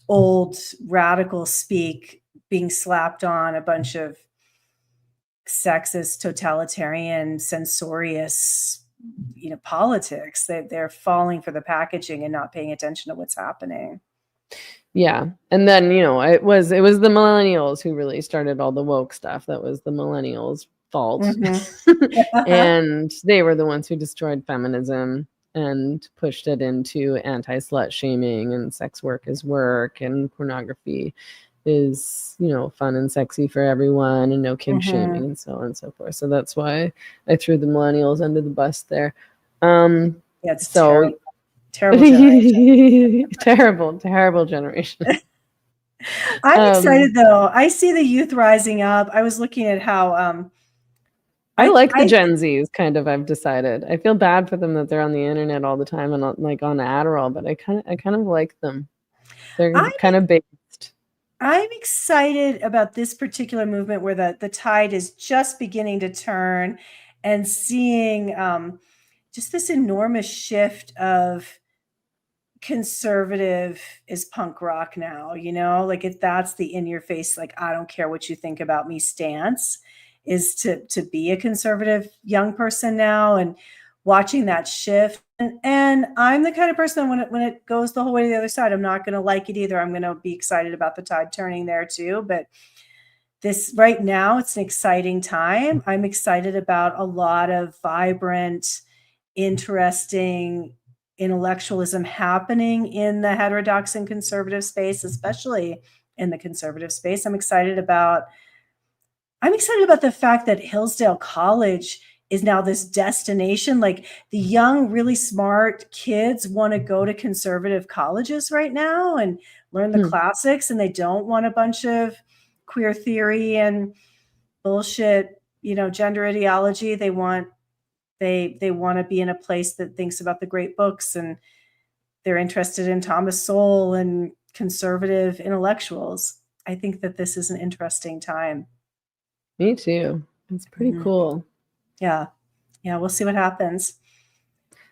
old radical speak being slapped on a bunch of sexist, totalitarian, censorious, politics. They're falling for the packaging and not paying attention to what's happening. Yeah. And then, it was the millennials who really started all the woke stuff. That was the millennials' fault. And they were the ones who destroyed feminism and pushed it into anti-slut shaming and sex work is work and pornography is, fun and sexy for everyone and no kink shaming and so on and so forth. So that's why I threw the millennials under the bus there. It's so terrible generation. terrible generation. I'm excited though. I see the youth rising up. I was looking at how I like the Gen Zs, kind of. I've decided. I feel bad for them that they're on the internet all the time and on Adderall, but I kind of like them. They're kind of based. I'm excited about this particular movement where the tide is just beginning to turn, and seeing just this enormous shift of conservative is punk rock now. Like if that's the in your face, like I don't care what you think about me stance, is to be a conservative young person now, and watching that shift. And I'm the kind of person when it goes the whole way to the other side, I'm not going to like it either. I'm going to be excited about the tide turning there too. But this right now, it's an exciting time. I'm excited about a lot of vibrant, interesting intellectualism happening in the heterodox and conservative space, especially in the conservative space. I'm excited about the fact that Hillsdale College is now this destination. Like the young, really smart kids want to go to conservative colleges right now and learn the classics, and they don't want a bunch of queer theory and bullshit, gender ideology. They want to be in a place that thinks about the great books, and they're interested in Thomas Sowell and conservative intellectuals. I think that this is an interesting time. Me too. It's pretty cool. Yeah. We'll see what happens.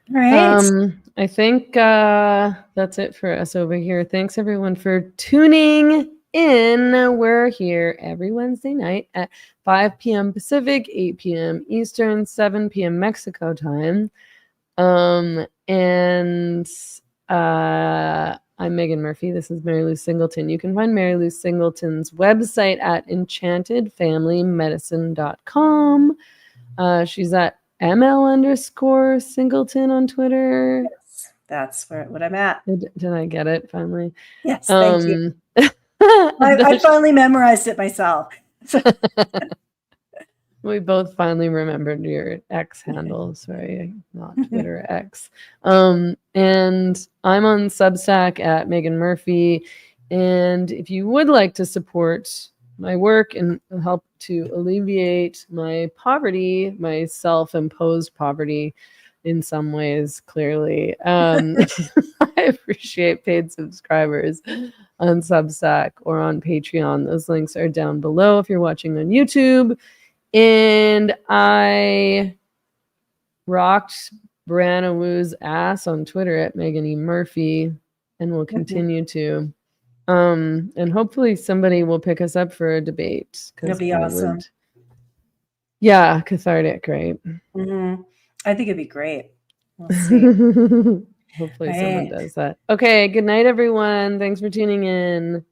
All right. I think that's it for us over here. Thanks everyone for tuning in. We're here every Wednesday night at 5 p.m. Pacific, 8 p.m. Eastern, 7 p.m. Mexico time. I'm Meghan Murphy. This is Mary Lou Singleton. You can find Mary Lou Singleton's website at enchantedfamilymedicine.com. She's at ML_Singleton on Twitter. Yes, that's what I'm at. Did I get it finally? Yes, thank you. I finally memorized it myself. We both finally remembered your X handle. Sorry, not Twitter, X. And I'm on Substack at Meghan Murphy. And if you would like to support my work and help to alleviate my poverty, my self-imposed poverty in some ways, clearly. I appreciate paid subscribers on Substack or on Patreon. Those links are down below if you're watching on YouTube. And I rocked Brianna Wu's ass on Twitter at Meghan E. Murphy and will continue to. And hopefully somebody will pick us up for a debate. It'll be awesome. Yeah, cathartic, right? Mm-hmm. I think it'd be great. We'll see. Hopefully someone does that. Okay, good night, everyone. Thanks for tuning in.